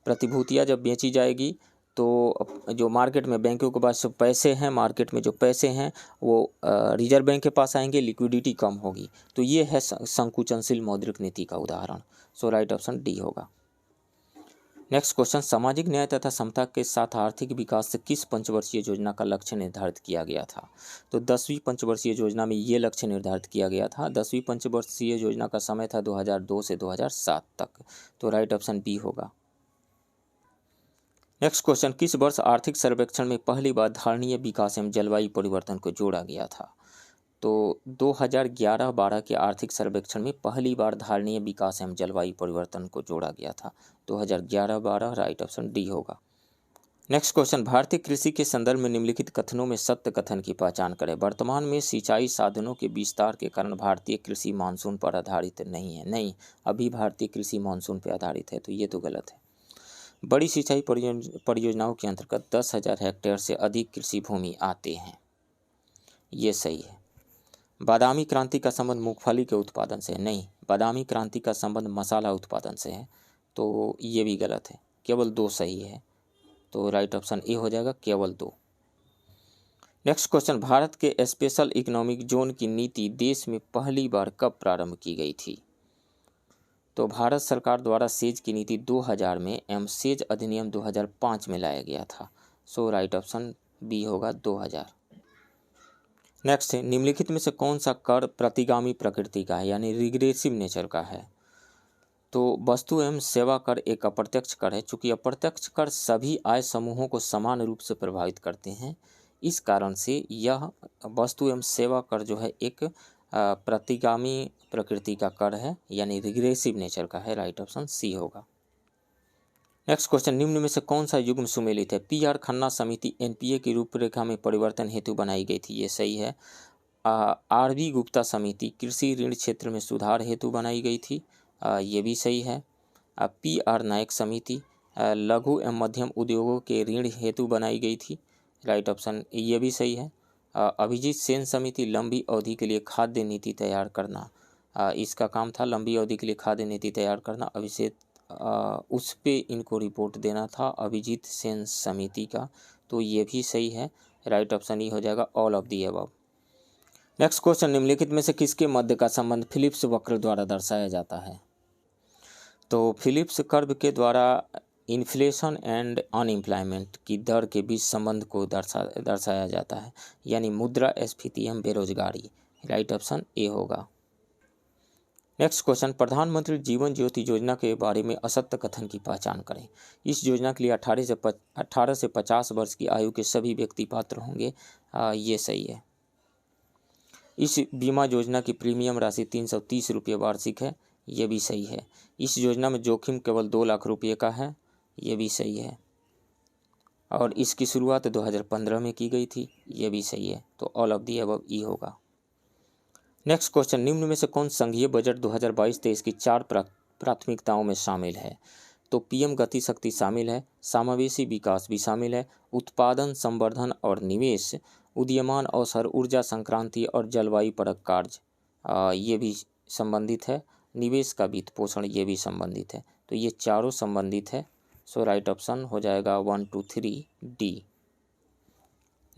प्रतिभूतियाँ जब बेची जाएगी तो जो मार्केट में बैंकों के पास पैसे हैं, मार्केट में जो पैसे हैं वो रिजर्व बैंक के पास आएंगे, लिक्विडिटी कम होगी। तो ये है संकुचनशील मौद्रिक नीति का उदाहरण। सो राइट ऑप्शन डी होगा। नेक्स्ट क्वेश्चन, सामाजिक न्याय तथा समता के साथ आर्थिक विकास से किस पंचवर्षीय योजना का लक्ष्य निर्धारित किया गया था? तो 10वीं पंचवर्षीय योजना में ये लक्ष्य निर्धारित किया गया था। 10वीं पंचवर्षीय योजना का समय था 2002 से 2007 तक। तो राइट ऑप्शन बी होगा। नेक्स्ट क्वेश्चन, किस वर्ष आर्थिक सर्वेक्षण में पहली बार धारणीय विकास एवं जलवायु परिवर्तन को जोड़ा गया था? तो 2011-12 के आर्थिक सर्वेक्षण में पहली बार धारणीय विकास एवं जलवायु परिवर्तन को जोड़ा गया था। 2011-12 राइट ऑप्शन डी होगा। नेक्स्ट क्वेश्चन, भारतीय कृषि के संदर्भ में निम्नलिखित कथनों में सत्य कथन की पहचान करें। वर्तमान में सिंचाई साधनों के विस्तार के कारण भारतीय कृषि मानसून पर आधारित नहीं है। नहीं, अभी भारतीय कृषि मानसून पर आधारित है, तो ये तो गलत है। बड़ी सिंचाई परियोजनाओं के अंतर्गत 10,000 हेक्टेयर से अधिक कृषि भूमि आते हैं, ये सही है। बादामी क्रांति का संबंध मूंगफली के उत्पादन से है। नहीं, बादामी क्रांति का संबंध मसाला उत्पादन से है, तो ये भी गलत है। केवल 2 सही है, तो राइट ऑप्शन ए हो जाएगा, केवल 2। नेक्स्ट क्वेश्चन, भारत के स्पेशल इकोनॉमिक जोन की नीति देश में पहली बार कब प्रारंभ की गई थी? तो भारत सरकार द्वारा सेज की नीति 2000 में एवं सेज अधिनियम 2005 में लाया गया था। सो राइट ऑप्शन बी होगा, 2000। नेक्स्ट है, निम्नलिखित में से कौन सा कर प्रतिगामी प्रकृति का है, यानी रिग्रेसिव नेचर का है? तो वस्तु एवं सेवा कर एक अप्रत्यक्ष कर है। चूंकि अप्रत्यक्ष कर सभी आय समूहों को समान रूप से प्रभावित करते हैं, इस कारण से यह वस्तु एवं सेवा कर जो है एक प्रतिगामी प्रकृति का कर है, यानी रिग्रेसिव नेचर का है। राइट ऑप्शन सी होगा। नेक्स्ट क्वेश्चन, निम्न में से कौन सा युग्म सुमेलित है? पी आर खन्ना समिति एनपीए की रूपरेखा में परिवर्तन हेतु बनाई गई थी, ये सही है। आर बी गुप्ता समिति कृषि ऋण क्षेत्र में सुधार हेतु बनाई गई थी, ये भी सही है। पी आर नायक समिति लघु एवं मध्यम उद्योगों के ऋण हेतु बनाई गई थी। राइट ऑप्शन ये भी सही है। अभिजीत सेन समिति लंबी अवधि के लिए खाद्य नीति तैयार करना, इसका काम था लंबी अवधि के लिए खाद्य नीति तैयार करना। अभिषेक उस पे इनको रिपोर्ट देना था अभिजीत सेन समिति का, तो ये भी सही है। राइट ऑप्शन ई हो जाएगा, all of the above. Next question, निम्नलिखित में से किसके मध्य का संबंध फिलिप्स वक्र द्वारा दर्शाया जाता है? तो फिलिप्स कर्व के द्वारा इन्फ्लेशन एंड अनएम्प्लॉयमेंट की दर के बीच संबंध को दर्शाया जाता है, यानी मुद्रास्फीति एवं बेरोजगारी। राइट ऑप्शन ए होगा। नेक्स्ट क्वेश्चन, प्रधानमंत्री जीवन ज्योति योजना के बारे में असत्य कथन की पहचान करें। इस योजना के लिए 18 से 50 वर्ष की आयु के सभी व्यक्ति पात्र होंगे, ये सही है। इस बीमा योजना की प्रीमियम राशि 330 रुपये वार्षिक है, ये भी सही है। इस योजना में जोखिम केवल 2 लाख रुपये का है, ये भी सही है। और इसकी शुरुआत 2015 में की गई थी, ये भी सही है। तो ऑल ऑफ दी अबव ई होगा। नेक्स्ट क्वेश्चन, निम्न में से कौन संघीय बजट 2022-23 की 4 प्राथमिकताओं में शामिल है? तो पीएम गति शक्ति शामिल है, समावेशी विकास भी शामिल है, उत्पादन संवर्धन और निवेश, उदीयमान अवसर, ऊर्जा संक्रांति और जलवायु परक कार्य ये भी संबंधित है, निवेश का वित्त पोषण ये भी संबंधित है। तो ये चारों संबंधित है। सो राइट ऑप्शन हो जाएगा 1, 2, 3 डी।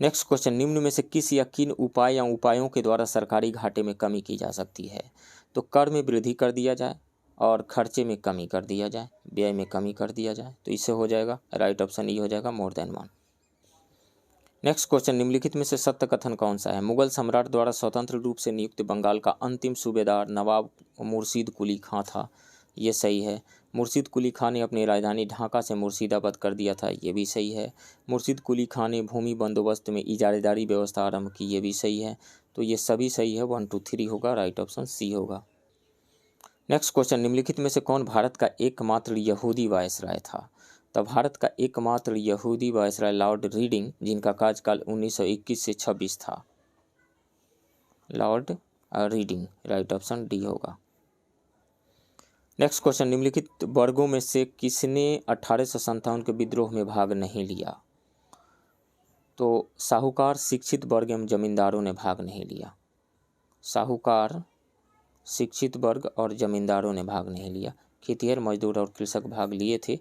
नेक्स्ट क्वेश्चन, निम्न में से किस या किन उपाय या उपायों के द्वारा सरकारी घाटे में कमी की जा सकती है? तो कर में वृद्धि कर दिया जाए और खर्चे में कमी कर दिया जाए, व्यय में कमी कर दिया जाए, तो इससे हो जाएगा राइट ऑप्शन ई हो जाएगा, मोर देन 1। नेक्स्ट क्वेश्चन, निम्नलिखित में से सत्य कथन कौन सा है? मुगल सम्राट द्वारा स्वतंत्र रूप से नियुक्त बंगाल का अंतिम सूबेदार नवाब मुर्शीद कुली खां था, ये सही है। मुर्शीद कुली खां ने अपनी राजधानी ढाका से मुर्शिदाबाद कर दिया था, ये भी सही है। मुर्शीद कुली खां ने भूमि बंदोबस्त में इजारेदारी व्यवस्था आरंभ की, ये भी सही है। तो ये सभी सही है, 1, 2, 3 होगा, राइट ऑप्शन सी होगा। नेक्स्ट क्वेश्चन, निम्नलिखित में से कौन भारत का एकमात्र यहूदी वायसराय था? तब भारत का एकमात्र यहूदी वायसराय लॉर्ड रीडिंग, जिनका कार्यकाल 1921 से 26 था। Lord reading, right option D होगा। नेक्स्ट क्वेश्चन, निम्नलिखित वर्गों में से किसने 1857 के विद्रोह में भाग नहीं लिया? तो साहूकार, शिक्षित वर्ग एवं जमींदारों ने भाग नहीं लिया। साहूकार, शिक्षित वर्ग और जमींदारों ने भाग नहीं लिया। खेतिहर मजदूर और कृषक भाग लिए थे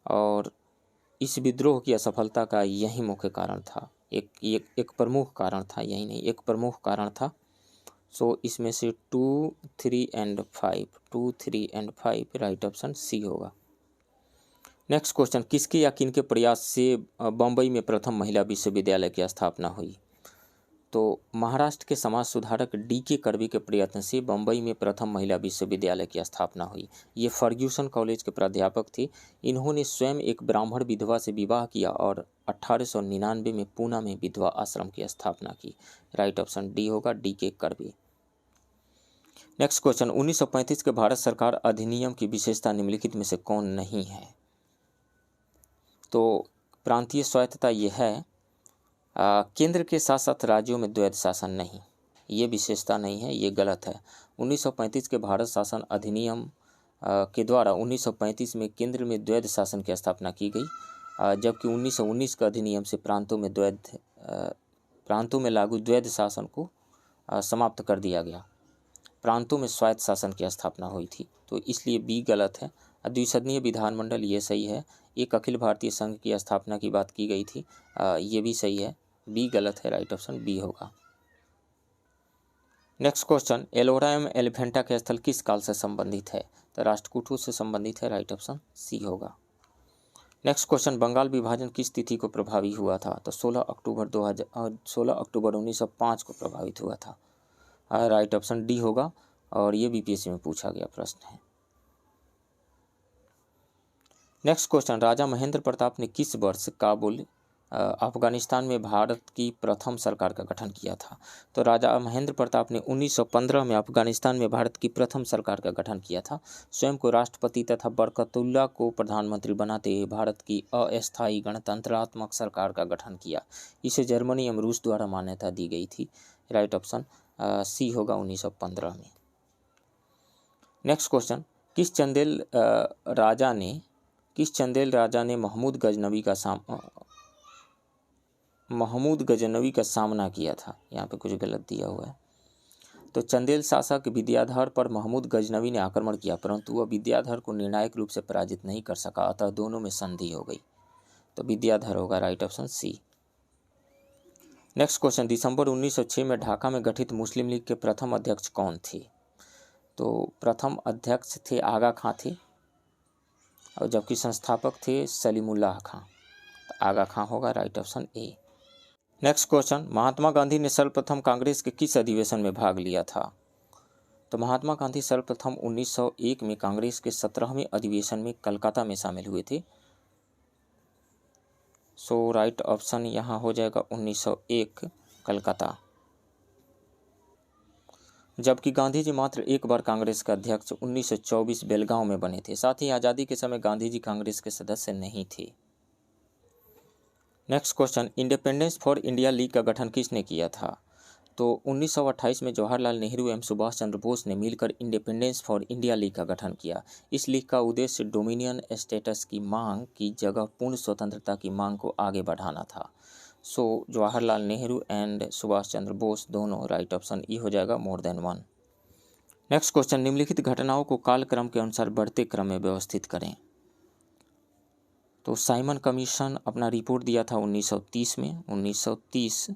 और इस विद्रोह की असफलता का यही मुख्य कारण था। एक प्रमुख कारण था, यही नहीं एक प्रमुख कारण था। सो इसमें से 2, 3 एंड 5 राइट ऑप्शन सी होगा। नेक्स्ट क्वेश्चन, किसके या किनके प्रयास से बम्बई में प्रथम महिला विश्वविद्यालय की स्थापना हुई? तो महाराष्ट्र के समाज सुधारक D.K. कर्बी के प्रयत्न से बम्बई में प्रथम महिला विश्वविद्यालय की स्थापना हुई। ये फर्ग्यूसन कॉलेज के प्राध्यापक थे। इन्होंने स्वयं एक ब्राह्मण विधवा से विवाह किया और 1899 में पूना में विधवा आश्रम की स्थापना की। राइट ऑप्शन डी होगा, D.K. कर्बी। नेक्स्ट क्वेश्चन, 1935 के भारत सरकार अधिनियम की विशेषता निम्नलिखित में से कौन नहीं है? तो प्रांतीय स्वायत्तता ये है, केंद्र के साथ साथ राज्यों में द्वैध शासन नहीं, ये विशेषता नहीं है, ये गलत है। 1935 के भारत शासन अधिनियम के द्वारा 1935 में केंद्र में द्वैध शासन की स्थापना की गई, जबकि 1919 के अधिनियम से प्रांतों में लागू द्वैध शासन को समाप्त कर दिया गया। प्रांतों में स्वायत्त शासन की स्थापना हुई थी, तो इसलिए बी गलत है। द्विसदनीय विधानमंडल ये सही है। एक अखिल भारतीय संघ की स्थापना की बात की गई थी, ये भी सही है। बी गलत है, राइट ऑप्शन बी होगा। नेक्स्ट क्वेश्चन, एलोरा एवं एलिफेंटा के स्थल किस काल से संबंधित है? तो राष्ट्रकूटों से संबंधित है, राइट ऑप्शन सी होगा। नेक्स्ट क्वेश्चन, बंगाल विभाजन किस तिथि को प्रभावी हुआ था? तो 16 अक्टूबर 1905 को प्रभावित हुआ था। राइट ऑप्शन डी होगा और ये बीपीएससी में पूछा गया प्रश्न है। नेक्स्ट क्वेश्चन, राजा महेंद्र प्रताप ने किस वर्ष काबुल अफगानिस्तान में भारत की प्रथम सरकार का गठन किया था? तो राजा महेंद्र प्रताप ने 1915 में अफगानिस्तान में भारत की प्रथम सरकार का गठन किया था। स्वयं को राष्ट्रपति तथा बरकतुल्ला को प्रधानमंत्री बनाते हुए भारत की अस्थायी गणतंत्रात्मक सरकार का गठन किया। इसे जर्मनी एवं रूस द्वारा मान्यता दी गई थी। राइट ऑप्शन सी होगा 1915 में। नेक्स्ट क्वेश्चन, किस चंदेल राजा ने महमूद गजनवी का सामना किया था? यहाँ पे कुछ गलत दिया हुआ है। तो चंदेल शासक विद्याधर पर महमूद गजनवी ने आक्रमण किया, परंतु वह विद्याधर को निर्णायक रूप से पराजित नहीं कर सका, अतः दोनों में संधि हो गई। तो विद्याधर होगा, right option C. Next question, दिसंबर 1906 में ढाका में गठित मुस्लिम लीग के प्रथम अध्यक्ष कौन थे? तो प्रथम अध्यक्ष थे आगा खां थे, और जबकि संस्थापक थे सलीमुल्लाह खां। तो आगा खां होगा, right option A. Next question, Mahatma Gandhi ने सर्वप्रथम कांग्रेस के किस अधिवेशन में भाग लिया था? तो महात्मा गांधी सर्वप्रथम 1901 में कांग्रेस के 17वें अधिवेशन में कलकत्ता में शामिल हुए थे। सो राइट ऑप्शन यहाँ हो जाएगा 1901 कलकत्ता। जबकि गांधी जी मात्र एक बार कांग्रेस के अध्यक्ष 1924 बेलगांव में बने थे। साथ ही आज़ादी के समय गांधी जी कांग्रेस के सदस्य नहीं थे। Next question, independence for India league का गठन किसने किया था? तो 1928 में जवाहरलाल नेहरू एवं सुभाष चंद्र बोस ने मिलकर इंडिपेंडेंस फॉर इंडिया लीग का गठन किया। इस लीग का उद्देश्य डोमिनियन स्टेटस की मांग की जगह पूर्ण स्वतंत्रता की मांग को आगे बढ़ाना था। सो जवाहरलाल नेहरू एंड सुभाष चंद्र बोस दोनों, राइट ऑप्शन ई हो जाएगा, more than one. Next question, निम्नलिखित घटनाओं को कालक्रम के अनुसार बढ़ते क्रम में व्यवस्थित करें। तो साइमन कमीशन अपना रिपोर्ट दिया था 1930 में, 1930,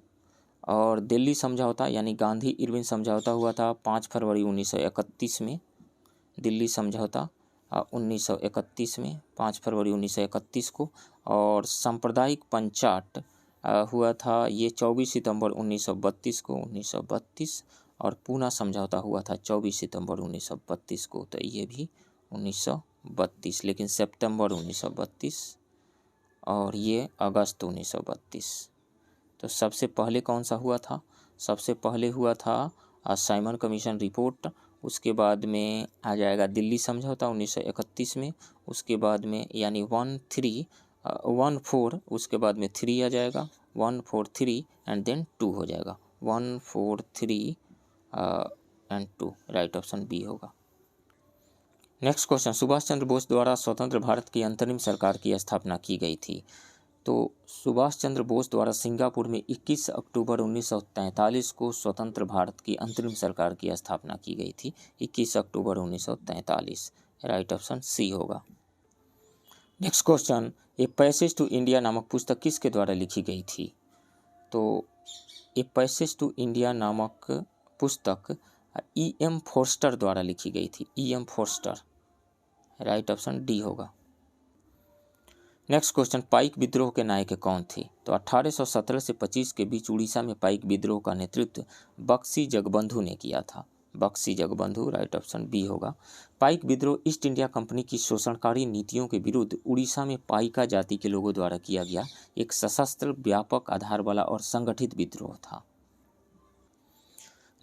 और दिल्ली समझौता यानी गांधी इरविन समझौता हुआ था 5 फरवरी 1931 में। दिल्ली समझौता 1931 में, 5 फरवरी 1931 को। और सांप्रदायिक पंचाट हुआ था ये 24 सितंबर 1932 को, 1932। और पूना समझौता हुआ था 24 सितंबर 1932 को, तो ये भी 1932, लेकिन सितंबर 1932 और ये अगस्त 1932। तो सबसे पहले कौन सा हुआ था? सबसे पहले हुआ था साइमन कमीशन रिपोर्ट, उसके बाद में आ जाएगा दिल्ली समझौता 1931 में, उसके बाद में यानी 14, उसके बाद में 3 आ जाएगा, 143 एंड देन 2 हो जाएगा, 143 एंड 2, राइट ऑप्शन बी होगा। नेक्स्ट क्वेश्चन, सुभाष चंद्र बोस द्वारा स्वतंत्र भारत की अंतरिम सरकार की स्थापना की गई थी। तो सुभाष चंद्र बोस द्वारा सिंगापुर में 21 अक्टूबर 1943 को स्वतंत्र भारत की अंतरिम सरकार की स्थापना की गई थी, 21 अक्टूबर 1943, राइट ऑप्शन सी होगा। Next question, a passage to India नामक पुस्तक किसके द्वारा लिखी गई थी? तो ए पैसेज टू इंडिया नामक पुस्तक E.M. फोर्स्टर द्वारा लिखी गई थी। E.M. Forster, right option D होगा। नेक्स्ट क्वेश्चन, पाइक विद्रोह के नायक कौन थे? तो 1817 से 25 के बीच उड़ीसा में पाइक विद्रोह का नेतृत्व बख्शी जगबंधु ने किया था। Bakshi Jagabandhu, right option B होगा। पाइक विद्रोह ईस्ट इंडिया कंपनी की शोषणकारी नीतियों के विरुद्ध उड़ीसा में पाइका जाति के लोगों द्वारा किया गया एक सशस्त्र, व्यापक आधार वाला और संगठित विद्रोह था।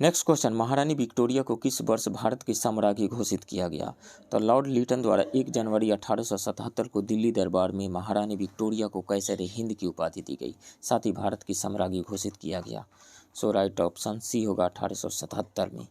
नेक्स्ट क्वेश्चन, महारानी विक्टोरिया को किस वर्ष भारत की साम्राज्ञी घोषित किया गया? तो लॉर्ड लिटन द्वारा 1 जनवरी 1877 को दिल्ली दरबार में महारानी विक्टोरिया को कैसर हिंद की उपाधि दी गई, साथ ही भारत की साम्राज्ञी घोषित किया गया। सो राइट ऑप्शन सी होगा 1877 में।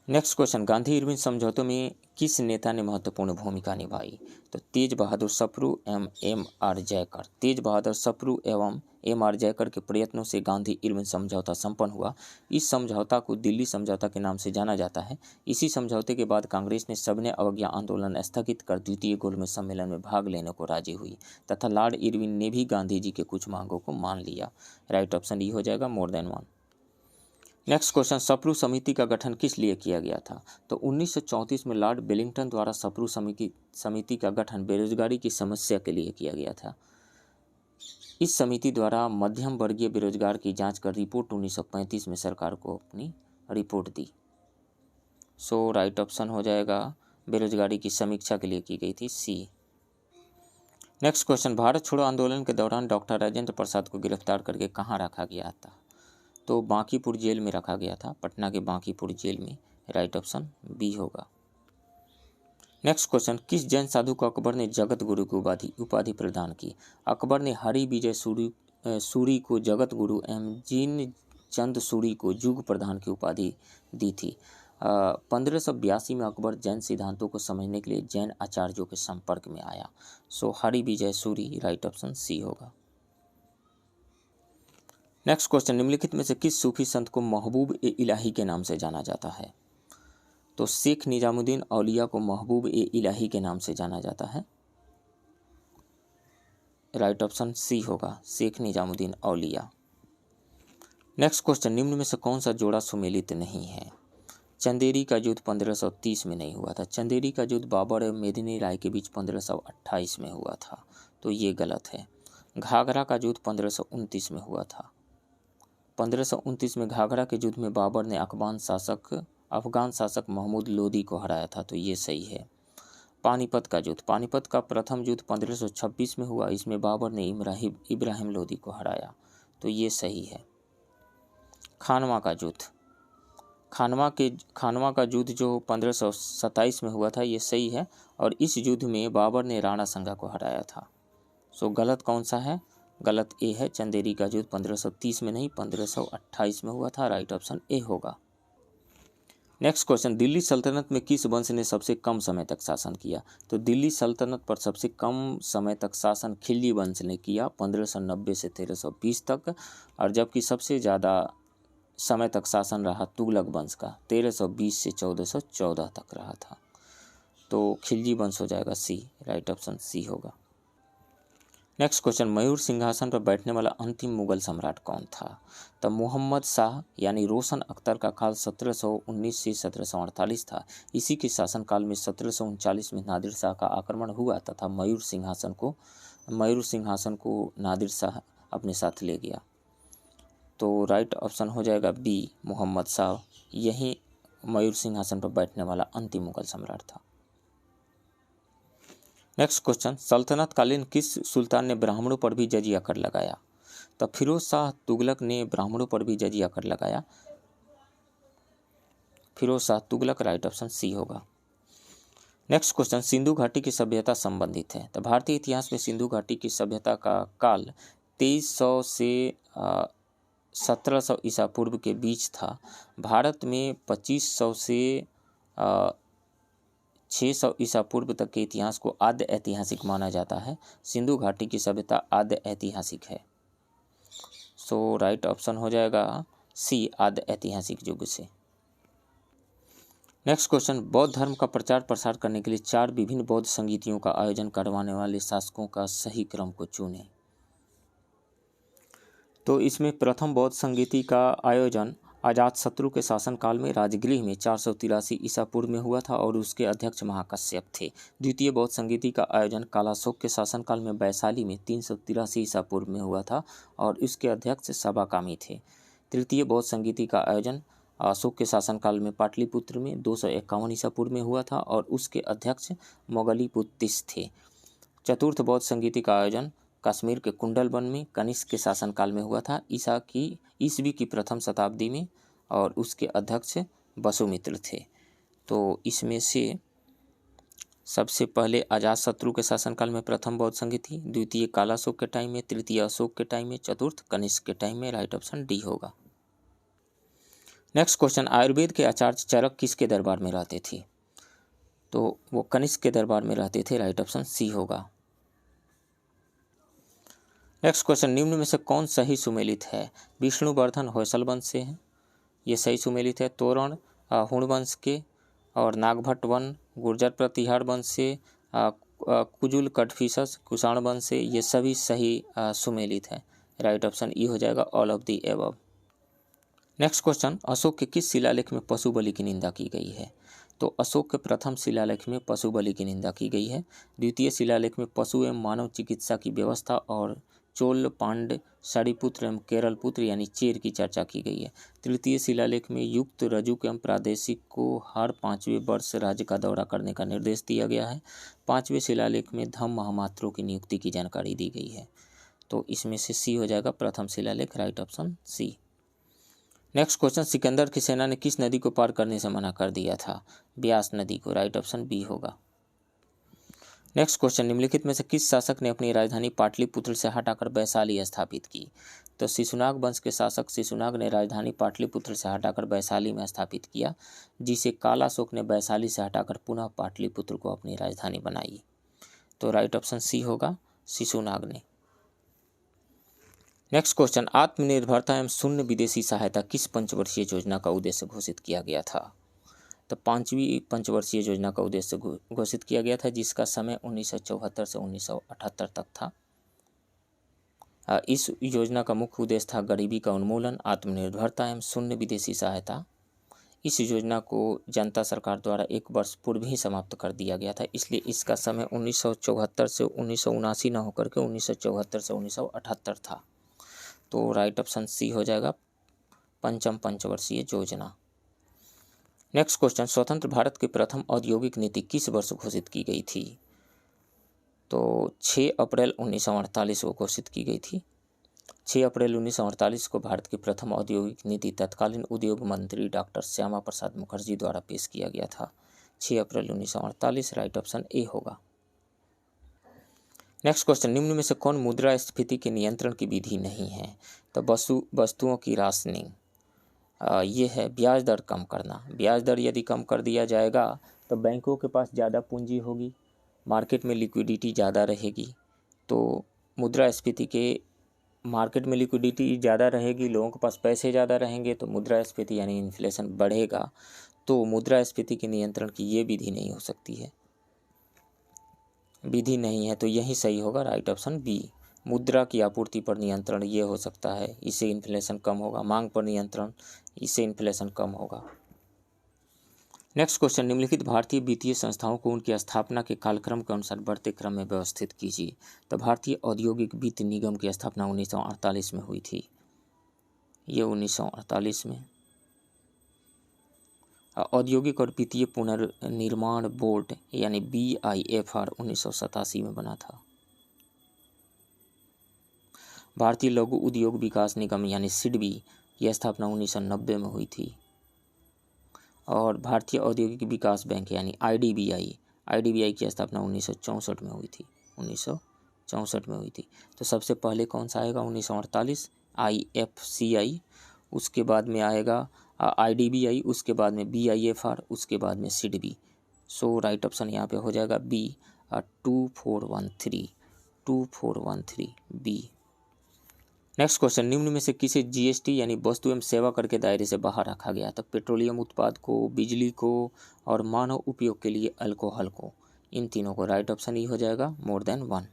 नेक्स्ट क्वेश्चन, गांधी इरविन समझौतों में किस नेता ने महत्वपूर्ण भूमिका निभाई? तो तेज बहादुर सप्रू एवं M.R. जयकर। तेज बहादुर सप्रू एवं M.R. जयकर के प्रयत्नों से गांधी इरविन समझौता संपन्न हुआ। इस समझौता को दिल्ली समझौता के नाम से जाना जाता है। इसी समझौते के बाद कांग्रेस ने सविनय अवज्ञा आंदोलन स्थगित कर द्वितीय गोलमेज सम्मेलन में भाग लेने को राजी हुई तथा लॉर्ड इरविन ने भी गांधी जी के कुछ मांगों को मान लिया। राइट ऑप्शन ई हो जाएगा, more than one. Next question, Sapru समिति का गठन किस लिए किया गया था? तो 1934 में लॉर्ड वेलिंगटन द्वारा सप्रू समिति का गठन बेरोजगारी की समस्या के लिए किया गया था। इस समिति द्वारा मध्यम वर्गीय बेरोजगार की जांच कर रिपोर्ट 1935 में सरकार को अपनी रिपोर्ट दी। सो राइट ऑप्शन हो जाएगा, बेरोजगारी की समीक्षा के लिए की गई थी, सी। नेक्स्ट क्वेश्चन, भारत छोड़ो आंदोलन के दौरान डॉक्टर राजेंद्र प्रसाद को गिरफ्तार करके कहाँ रखा गया था? तो बांकीपुर जेल में रखा गया था, पटना के बांकीपुर जेल में। राइट ऑप्शन बी होगा। नेक्स्ट क्वेश्चन, किस जैन साधु को अकबर ने जगत गुरु की उपाधि प्रदान की? अकबर ने हरि विजय सूरी को जगत गुरु एवं जीन चंद सूरी को युग प्रधान की उपाधि दी थी। 1582 में अकबर जैन सिद्धांतों को समझने के लिए जैन आचार्यों के संपर्क में आया। सो हरि विजय सूरी, राइट ऑप्शन सी होगा। नेक्स्ट क्वेश्चन, निम्नलिखित में से किस सूफी संत को महबूब ए इलाही के नाम से जाना जाता है? तो शेख निजामुद्दीन औलिया को महबूब ए इलाही के नाम से जाना जाता है। राइट ऑप्शन सी होगा, शेख निजामुद्दीन औलिया। नेक्स्ट क्वेश्चन, निम्न में से कौन सा जोड़ा सुमेलित नहीं है? चंदेरी का युद्ध 1530 में नहीं हुआ था। चंदेरी का युद्ध बाबर एवं मेदिनी राय के बीच 1528 में हुआ था, तो ये गलत है। घाघरा का युद्ध 1529 में हुआ था। 1529 में घाघरा के युद्ध में बाबर ने अफगान शासक महमूद लोदी को हराया था, तो ये सही है। पानीपत का युद्ध, पानीपत का प्रथम युद्ध 1526 में हुआ। इसमें बाबर ने इब्राहिम लोदी को हराया, तो ये सही है। खानवा का युद्ध, खानवा का युद्ध जो 1527 में हुआ था, ये सही है। और इस युद्ध में बाबर ने राणा संगा को हराया था। सो गलत कौन सा है? गलत ए है, चंदेरी का युद्ध 1530 में नहीं 1528 में हुआ था। राइट ऑप्शन ए होगा। नेक्स्ट क्वेश्चन, दिल्ली सल्तनत में किस वंश ने सबसे कम समय तक शासन किया? तो दिल्ली सल्तनत पर सबसे कम समय तक शासन खिलजी वंश ने किया, 1590 से 1320 तक। और जबकि सबसे ज़्यादा समय तक शासन रहा तुगलक वंश का, 1320 से 1414 तक रहा था। तो खिलजी वंश हो जाएगा सी, राइट ऑप्शन सी होगा। नेक्स्ट क्वेश्चन, मयूर सिंहासन पर बैठने वाला अंतिम मुगल सम्राट कौन था? तो मोहम्मद शाह यानी रोशन अख्तर का काल 1719 से 1748 था। इसी के शासनकाल में 1739 में नादिर शाह का आक्रमण हुआ तथा मयूर सिंहासन को नादिर शाह अपने साथ ले गया। तो राइट ऑप्शन हो जाएगा बी, मोहम्मद शाह। यही मयूर सिंहासन पर बैठने वाला अंतिम मुगल सम्राट था। नेक्स्ट क्वेश्चन, सल्तनत कालीन किस सुल्तान ने ब्राह्मणों पर भी जजिया कर लगाया? तो फिरोज शाह तुगलक ने ब्राह्मणों पर भी जजिया कर लगाया। Firoz Shah Tughlaq, right option C होगा। नेक्स्ट क्वेश्चन, सिंधु घाटी की सभ्यता संबंधित है। तो भारतीय इतिहास में सिंधु घाटी की सभ्यता का काल 2300 से 1700 ईसा पूर्व के बीच था। भारत में 2500 से 600 ईसा पूर्व तक के इतिहास को आद्य ऐतिहासिक माना जाता है। सिंधु घाटी की सभ्यता आद्य ऐतिहासिक है। सो राइट ऑप्शन हो जाएगा सी, आद्य ऐतिहासिक युग से। नेक्स्ट क्वेश्चन, बौद्ध धर्म का प्रचार प्रसार करने के लिए 4 विभिन्न बौद्ध संगीतियों का आयोजन करवाने वाले शासकों का सही क्रम को चुनें। तो इसमें प्रथम बौद्ध संगीति का आयोजन अजातशत्रु के शासनकाल में राजगृह में 483 ईसा पूर्व में हुआ था और उसके अध्यक्ष महाकश्यप थे। द्वितीय बौद्ध संगीति का आयोजन कालाशोक के शासनकाल में वैशाली में 383 ईसा पूर्व में हुआ था और उसके अध्यक्ष सबाकामी थे। तृतीय बौद्ध संगीति का आयोजन अशोक के शासनकाल में पाटलिपुत्र में 251 ईसा पूर्व में हुआ था और उसके अध्यक्ष मोगलीपुत्तिस थे। चतुर्थ बौद्ध संगीति का आयोजन कश्मीर के कुंडलवन में कनिष्क के शासनकाल में हुआ था ईसवी की प्रथम शताब्दी में और उसके अध्यक्ष वसुमित्र थे। तो इसमें से सबसे पहले अजातशत्रु के शासनकाल में प्रथम बौद्ध संगीति, द्वितीय कालाशोक के टाइम में, तृतीय अशोक के टाइम में, चतुर्थ कनिष्क के टाइम में। राइट ऑप्शन डी होगा। नेक्स्ट क्वेश्चन, आयुर्वेद के आचार्य चरक किसके दरबार में रहते थे? तो वो कनिष्क के दरबार में रहते थे। राइट ऑप्शन सी होगा। नेक्स्ट क्वेश्चन, निम्न में से कौन सही सुमेलित है? विष्णुवर्धन होयसल वंश से है, ये सही सुमेलित है। तोरण हुण वंश के और नागभट्ट वन गुर्जर प्रतिहार वंश से, कुजुल कटफिसस कुषाण वंश से, ये सभी सही सुमेलित है। राइट ऑप्शन ई हो जाएगा, all of the above. Next question, Ashok के किस शिलालेख में पशु बलि की निंदा की गई है? तो अशोक के प्रथम शिलालेख में पशु बलि की निंदा की गई है। द्वितीय शिलालेख में पशु एवं मानव चिकित्सा की व्यवस्था और चोल पांड साड़ीपुत्र एवं केरलपुत्र यानी चेर की चर्चा की गई है। तृतीय शिलालेख में युक्त रजुक एवं प्रादेशिक को हर 5वें वर्ष राज्य का दौरा करने का निर्देश दिया गया है। 5वें शिलालेख में धम्म महामात्रों की नियुक्ति की जानकारी दी गई है। तो इसमें से सी हो जाएगा प्रथम शिलालेख। Right option C. Next question, Sikandar की सेना ने किस नदी को पार करने से मना कर दिया था? ब्यास नदी को। राइट ऑप्शन बी होगा। नेक्स्ट क्वेश्चन, निम्नलिखित में से किस शासक ने अपनी राजधानी पाटलिपुत्र से हटाकर वैशाली स्थापित की? तो शिशुनाग वंश के शासक शिशुनाग ने राजधानी पाटलिपुत्र से हटाकर वैशाली में स्थापित किया, जिसे कालाशोक ने वैशाली से हटाकर पुनः पाटलिपुत्र को अपनी राजधानी बनाई। तो राइट ऑप्शन सी होगा, शिशुनाग ने। नेक्स्ट क्वेश्चन, आत्मनिर्भरता एवं शून्य विदेशी सहायता किस पंचवर्षीय योजना का उद्देश्य घोषित किया गया था? तो 5वीं पंचवर्षीय योजना का उद्देश्य घोषित किया गया था, जिसका समय 1974 से 1978 तक था। इस योजना का मुख्य उद्देश्य था गरीबी का उन्मूलन, आत्मनिर्भरता एवं शून्य विदेशी सहायता। इस योजना को जनता सरकार द्वारा 1 वर्ष पूर्व ही समाप्त कर दिया गया था, इसलिए इसका समय 1974 से 1979 न होकर के 1974 से 1978 था। तो राइट ऑप्शन सी हो जाएगा, पंचम पंचवर्षीय योजना। नेक्स्ट क्वेश्चन, स्वतंत्र भारत की प्रथम औद्योगिक नीति किस वर्ष घोषित की गई थी? तो 6 अप्रैल 1948 को घोषित की गई थी। 6 अप्रैल 1948 को भारत की प्रथम औद्योगिक नीति तत्कालीन उद्योग मंत्री डॉक्टर श्यामा प्रसाद मुखर्जी द्वारा पेश किया गया था। 6 अप्रैल 1948। राइट ऑप्शन ए होगा। नेक्स्ट क्वेश्चन, निम्न में से कौन मुद्रास्फीति के नियंत्रण की विधि नहीं है? तो वस्तुओं की राशनिंग, ये है ब्याज दर कम करना। ब्याज दर यदि कम कर दिया जाएगा तो बैंकों के पास ज़्यादा पूंजी होगी, मार्केट में लिक्विडिटी ज़्यादा रहेगी। तो मुद्रास्फीति के मार्केट में लिक्विडिटी ज़्यादा रहेगी, लोगों के पास पैसे ज़्यादा रहेंगे, तो मुद्रास्फीति यानी इन्फ्लेशन बढ़ेगा। तो मुद्रास्फीति के नियंत्रण की ये विधि नहीं हो सकती है, विधि नहीं है। तो यही सही होगा, राइट ऑप्शन बी। मुद्रा की आपूर्ति पर नियंत्रण ये हो सकता है, इससे इन्फ्लेशन कम होगा। मांग पर नियंत्रण, इससे इन्फ्लेशन कम होगा। नेक्स्ट क्वेश्चन, निम्नलिखित भारतीय वित्तीय संस्थाओं को उनकी स्थापना के कालक्रम के अनुसार बढ़ते क्रम में व्यवस्थित कीजिए। तो भारतीय औद्योगिक वित्त निगम की स्थापना 1948 में हुई थी, ये 1948 में। औद्योगिक और वित्तीय पुनर्निर्माण बोर्ड यानी BIFR 1987 में बना था। भारतीय लघु उद्योग विकास निगम यानी SIDBI की स्थापना 1990 में हुई थी। और भारतीय औद्योगिक विकास बैंक यानी IDBI की स्थापना 1964 में हुई थी। 1964 में हुई थी। तो सबसे पहले कौन सा आएगा? 1948 IFCI, उसके बाद में आएगा IDBI, उसके बाद में BIFR, उसके बाद में SIDBI। सो राइट ऑप्शन यहाँ पे हो जाएगा B, 2413 B। नेक्स्ट क्वेश्चन, निम्न में से किसे जीएसटी यानी वस्तु एवं सेवा कर के दायरे से बाहर रखा गया? तो पेट्रोलियम उत्पाद को, बिजली को और मानव उपयोग के लिए अल्कोहल को, इन तीनों को। राइट ऑप्शन ई हो जाएगा, मोर देन 1।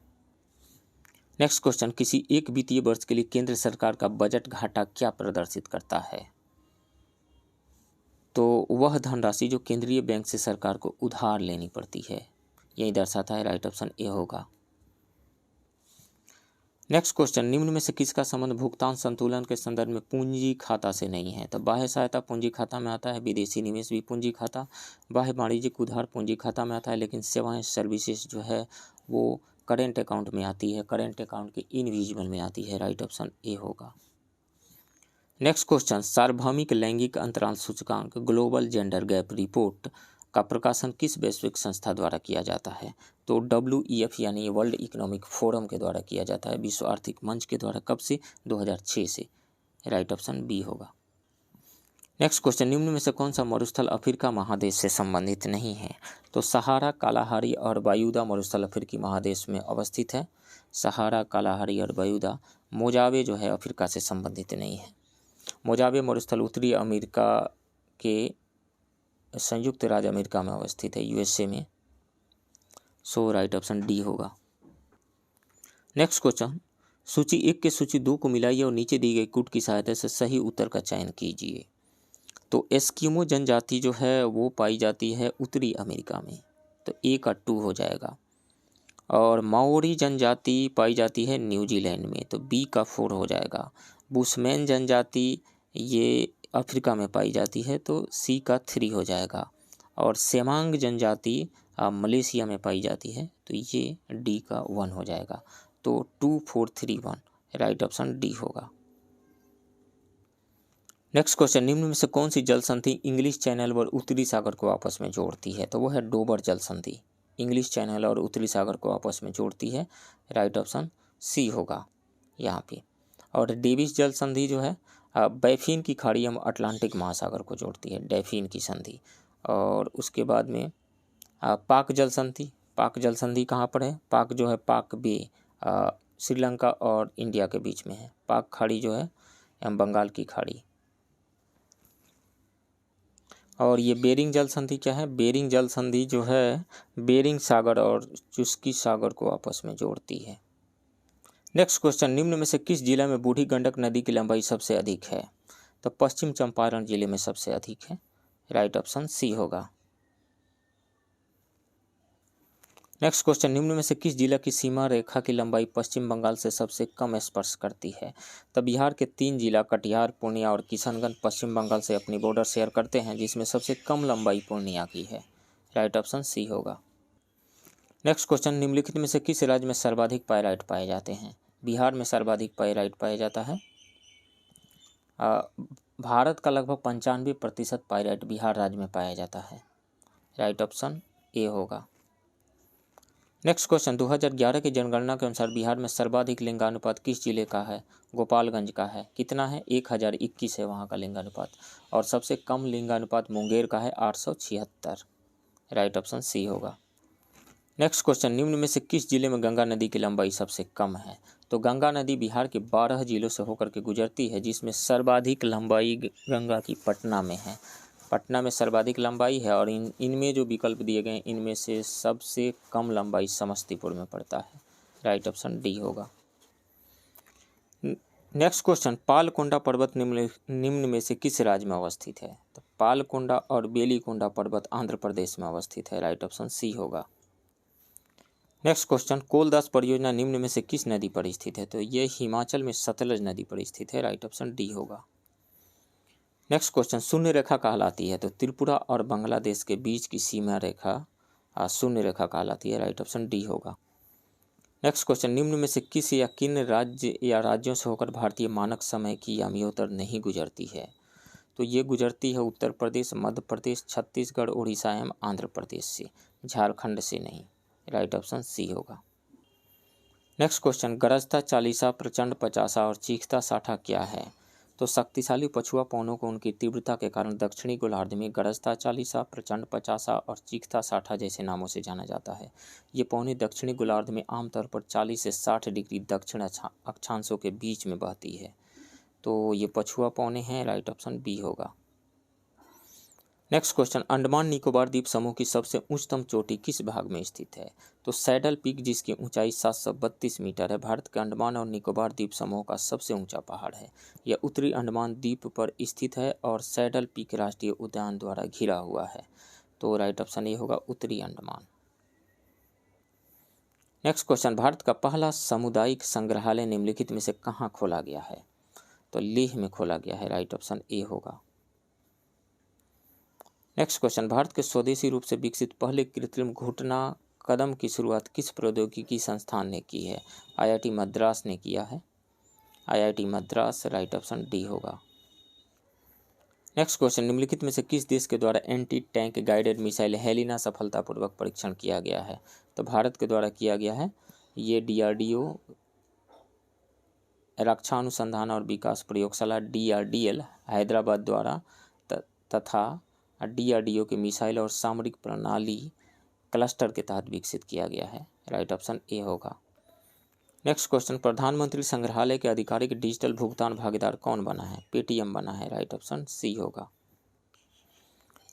नेक्स्ट क्वेश्चन, किसी एक वित्तीय वर्ष के लिए केंद्र सरकार का बजट घाटा क्या प्रदर्शित करता है? तो वह धनराशि जो केंद्रीय बैंक से सरकार को उधार लेनी पड़ती है, यही दर्शाता है। राइट ऑप्शन ए होगा। नेक्स्ट क्वेश्चन, निम्न में से किसका संबंध भुगतान संतुलन के संदर्भ में पूंजी खाता से नहीं है? तो बाह्य सहायता पूंजी खाता में आता है, विदेशी निवेश भी पूंजी खाता, बाह्य वाणिज्यिक उधार पूंजी खाता में आता है, लेकिन सेवाएं सर्विसेज जो है वो करेंट अकाउंट में आती है, करेंट अकाउंट के इनविजिबल में आती है। राइट ऑप्शन ए होगा। नेक्स्ट क्वेश्चन, सार्वभौमिक लैंगिक अंतराल सूचकांक ग्लोबल जेंडर गैप रिपोर्ट का प्रकाशन किस वैश्विक संस्था द्वारा किया जाता है? तो WEF यानी वर्ल्ड इकोनॉमिक फोरम के द्वारा किया जाता है, विश्व आर्थिक मंच के द्वारा। कब से? 2006 से। राइट ऑप्शन बी होगा। नेक्स्ट क्वेश्चन, निम्न में से कौन सा मरुस्थल अफ्रीका महादेश से संबंधित नहीं है? तो सहारा, कालाहारी और बायूदा मरुस्थल अफ्रीकी महादेश में अवस्थित है। सहारा, कालाहारी और बायूदा। मोजावे जो है अफ्रीका से संबंधित नहीं है। मोजावे मरुस्थल उत्तरी अमेरिका के संयुक्त राज्य अमेरिका में अवस्थित है, USA में। सो राइट ऑप्शन डी होगा। नेक्स्ट क्वेश्चन, सूची 1 के सूची 2 को मिलाइए और नीचे दी गई कूट की सहायता से सही उत्तर का चयन कीजिए। तो एस्किमो जनजाति जो है वो पाई जाती है उत्तरी अमेरिका में, तो ए का 2 हो जाएगा। और माओरी जनजाति पाई जाती है न्यूजीलैंड में, तो बी का 4 हो जाएगा। बुशमैन जनजाति ये अफ्रीका में पाई जाती है, तो सी का 3 हो जाएगा। और सेमांग जनजाति मलेशिया में पाई जाती है, तो ये डी का 1 हो जाएगा। तो 2 4 3 1, राइट ऑप्शन डी होगा। नेक्स्ट क्वेश्चन, निम्न में से कौन सी जल संधि इंग्लिश चैनल और उत्तरी सागर को आपस में जोड़ती है? तो वो है डोबर जल संधि, इंग्लिश चैनल और उत्तरी सागर को आपस में जोड़ती है। राइट ऑप्शन सी होगा यहाँ पे। और डेविस जल संधि जो है बैफिन की खाड़ी एवं अटलांटिक महासागर को जोड़ती है, डैफिन की संधि। और उसके बाद में पाक जल संधि, पाक जल संधि कहाँ पर है? पाक जो है पाक बे श्रीलंका और इंडिया के बीच में है। पाक खाड़ी जो है एवं बंगाल की खाड़ी। और ये बेरिंग जल संधि क्या है? बेरिंग जल संधि जो है बेरिंग सागर और चुस्की सागर को आपस में जोड़ती है। नेक्स्ट क्वेश्चन, निम्न में से किस जिला में बूढ़ी गंडक नदी की लंबाई सबसे अधिक है? तो पश्चिम चंपारण जिले में सबसे अधिक है। राइट ऑप्शन सी होगा। नेक्स्ट क्वेश्चन, निम्न में से किस जिला की सीमा रेखा की लंबाई पश्चिम बंगाल से सबसे कम स्पर्श करती है? तो बिहार के 3 जिला कटिहार, पूर्णिया और किशनगंज पश्चिम बंगाल से अपनी बॉर्डर शेयर करते हैं, जिसमें सबसे कम लंबाई पूर्णिया की है। राइट ऑप्शन सी होगा। नेक्स्ट क्वेश्चन, निम्नलिखित में से किस राज्य में सर्वाधिक पाइराइट पाए जाते हैं? बिहार में सर्वाधिक पाइराइट पाया जाता है। भारत का लगभग 95% पाइराइट बिहार राज्य में पाया जाता है। राइट ऑप्शन ए होगा। नेक्स्ट क्वेश्चन, 2011 की जनगणना के अनुसार बिहार में सर्वाधिक लिंगानुपात किस जिले का है? गोपालगंज का है। कितना है? 1021 है वहाँ का लिंगानुपात। और सबसे कम लिंगानुपात मुंगेर का है, 876। राइट ऑप्शन सी होगा। नेक्स्ट क्वेश्चन, निम्न में से किस जिले में गंगा नदी की लंबाई सबसे कम है? तो गंगा नदी बिहार के 12 जिलों से होकर के गुजरती है, जिसमें सर्वाधिक लंबाई गंगा की पटना में है। पटना में सर्वाधिक लंबाई है। और इनमें जो विकल्प दिए गए इनमें से सबसे कम लंबाई समस्तीपुर में पड़ता है। राइट ऑप्शन डी होगा। नेक्स्ट क्वेश्चन, पालकोंडा पर्वत निम्न में से किस राज्य में अवस्थित है? तो पालकोंडा और बेलीकोंडा पर्वत आंध्र प्रदेश में अवस्थित है। राइट ऑप्शन सी होगा। नेक्स्ट क्वेश्चन, कोलदास परियोजना निम्न में से किस नदी पर स्थित है? तो ये हिमाचल में सतलज नदी पर स्थित है। राइट ऑप्शन डी होगा। नेक्स्ट क्वेश्चन, शून्य रेखा कहलाती है? तो त्रिपुरा और बांग्लादेश के बीच की सीमा रेखा शून्य रेखा कहलाती है। राइट ऑप्शन डी होगा। नेक्स्ट क्वेश्चन, निम्न में से किस या किन राज्य या राज्यों से होकर भारतीय मानक समय की यामियोत्तर नहीं गुजरती है? तो ये गुजरती है उत्तर प्रदेश, मध्य प्रदेश, छत्तीसगढ़, उड़ीसा एवं आंध्र प्रदेश से, झारखंड से नहीं। राइट ऑप्शन सी होगा। नेक्स्ट क्वेश्चन, गरजता 40, प्रचंड 50 और चीखता 60 क्या है? तो शक्तिशाली पछुआ पवनों को उनकी तीव्रता के कारण दक्षिणी गोलार्ध में गरजता 40, प्रचंड 50 और चीखता 60 जैसे नामों से जाना जाता है। ये पवनें दक्षिणी गोलार्ध में आमतौर पर 40 से 60 डिग्री दक्षिण अक्षांशों के बीच में बहती है। तो ये पछुआ पवनें हैं, राइट ऑप्शन बी होगा। नेक्स्ट क्वेश्चन, अंडमान निकोबार द्वीप समूह की सबसे उच्चतम चोटी किस भाग में स्थित है? तो सैडल पीक, जिसकी ऊंचाई 732 मीटर है, भारत के अंडमान और निकोबार द्वीप समूह का सबसे ऊंचा पहाड़ है। यह उत्तरी अंडमान द्वीप पर स्थित है और सैडल पीक राष्ट्रीय उद्यान द्वारा घिरा हुआ है। तो राइट ऑप्शन ये होगा उत्तरी अंडमान। नेक्स्ट क्वेश्चन, भारत का पहला सामुदायिक संग्रहालय निम्नलिखित में से कहाँ खोला गया है? तो लेह में खोला गया है, राइट ऑप्शन ए होगा। नेक्स्ट क्वेश्चन, भारत के स्वदेशी रूप से विकसित पहले कृत्रिम घुटना कदम की शुरुआत किस प्रौद्योगिकी संस्थान ने की है? आईआईटी मद्रास ने किया है, IIT Madras, right option D होगा। नेक्स्ट क्वेश्चन, निम्नलिखित में से किस देश के द्वारा anti tank guided missile Helina सफलतापूर्वक परीक्षण किया गया है? तो भारत के द्वारा किया गया है। ये डीआरडीओ रक्षा अनुसंधान और विकास प्रयोगशाला डीआरडीएल हैदराबाद द्वारा तथा डीआरडीओ के मिसाइल और सामरिक प्रणाली क्लस्टर के तहत विकसित किया गया है, राइट ऑप्शन ए होगा। नेक्स्ट क्वेश्चन, प्रधानमंत्री संग्रहालय के आधिकारिक डिजिटल भुगतान भागीदार कौन बना है? पेटीएम बना है, राइट ऑप्शन सी होगा।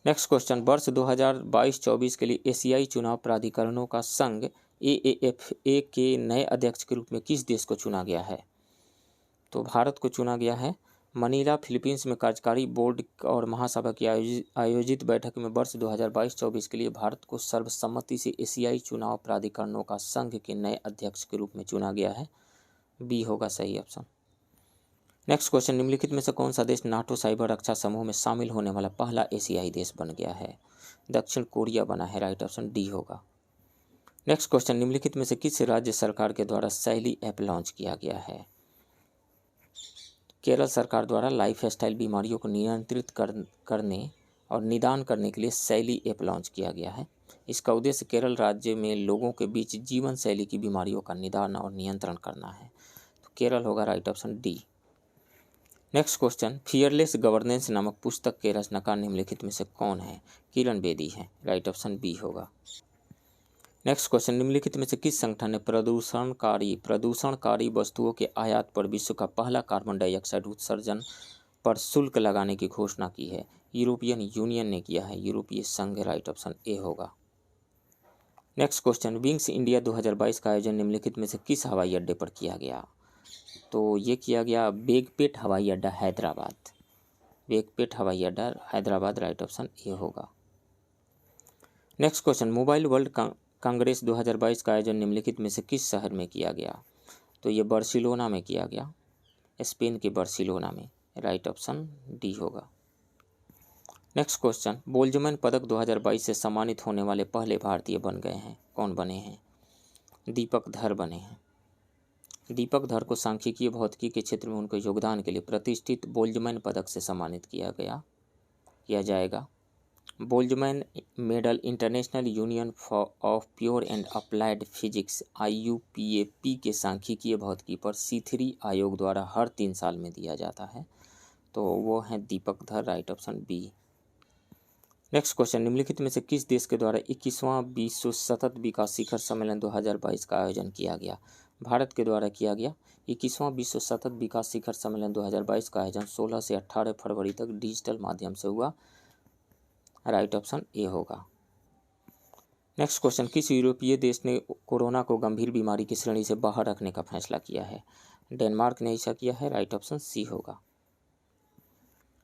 नेक्स्ट क्वेश्चन, वर्ष 2022-24 के लिए एशियाई चुनाव प्राधिकरणों का संघ AAFA के नए अध्यक्ष के रूप में किस देश को चुना गया है? तो भारत को चुना गया है। मनीला, फिलीपींस में कार्यकारी बोर्ड और महासभा की आयोजित बैठक में वर्ष 2022-24 के लिए भारत को सर्वसम्मति से एशियाई चुनाव प्राधिकरणों का संघ के नए अध्यक्ष के रूप में चुना गया है, बी होगा सही ऑप्शन। नेक्स्ट क्वेश्चन, निम्नलिखित में से कौन सा देश नाटो साइबर रक्षा समूह में शामिल होने वाला पहला एशियाई देश बन गया है? दक्षिण कोरिया बना है, राइट ऑप्शन डी होगा। नेक्स्ट क्वेश्चन, निम्नलिखित में से किस राज्य सरकार के द्वारा शैली ऐप लॉन्च किया गया है? केरल सरकार द्वारा लाइफ स्टाइल बीमारियों को नियंत्रित करने और निदान करने के लिए शैली ऐप लॉन्च किया गया है। इसका उद्देश्य केरल राज्य में लोगों के बीच जीवन शैली की बीमारियों का निदान और नियंत्रण करना है। तो केरल होगा, right option D. Next question, fearless governance नामक पुस्तक के रचनाकार निम्नलिखित में से कौन है? किरण बेदी है, राइट ऑप्शन बी होगा। नेक्स्ट क्वेश्चन, निम्नलिखित में से किस संगठन ने प्रदूषणकारी वस्तुओं के आयात पर विश्व का पहला कार्बन डाइऑक्साइड उत्सर्जन पर शुल्क लगाने की घोषणा की है? यूरोपियन यूनियन ने किया है, यूरोपीय संघ, राइट ऑप्शन ए होगा। नेक्स्ट क्वेश्चन, विंग्स इंडिया 2022 का आयोजन निम्नलिखित में से किस हवाई अड्डे पर किया गया? तो ये किया गया बेगपेट हवाई अड्डा हैदराबाद, बेगपेट हवाई अड्डा हैदराबाद, राइट ऑप्शन ए होगा। Next question, mobile world Congress 2022 का आयोजन निम्नलिखित में से किस शहर में किया गया? तो ये बार्सिलोना में किया गया, स्पेन के बार्सिलोना में, राइट ऑप्शन डी होगा। नेक्स्ट क्वेश्चन, बोल्जमैन पदक 2022 से सम्मानित होने वाले पहले भारतीय बन गए हैं, कौन बने हैं? दीपक धर बने हैं। दीपक धर को सांख्यिकीय भौतिकी के क्षेत्र में उनके योगदान के लिए प्रतिष्ठित बोल्जमैन पदक से सम्मानित किया जाएगा। Boltzmann medal international union of pure and applied physics IUPAP के सांख्यिकीय भौतिकी पर C3 आयोग द्वारा हर 3 साल में दिया जाता है। तो वो हैं Deepak Dhar, right option B. Next question, निम्नलिखित में से किस देश के द्वारा 21वां विश्व सतत विकास शिखर सम्मेलन 2022 का आयोजन किया गया? भारत के द्वारा किया गया। 21वां विश्व सतत विकास शिखर सम्मेलन 2022 का आयोजन 16 से 18 फरवरी तक डिजिटल माध्यम से हुआ, राइट ऑप्शन ए होगा। नेक्स्ट क्वेश्चन, किस यूरोपीय देश ने कोरोना को गंभीर बीमारी की श्रेणी से बाहर रखने का फैसला किया है? डेनमार्क ने ऐसा किया है, राइट ऑप्शन सी होगा।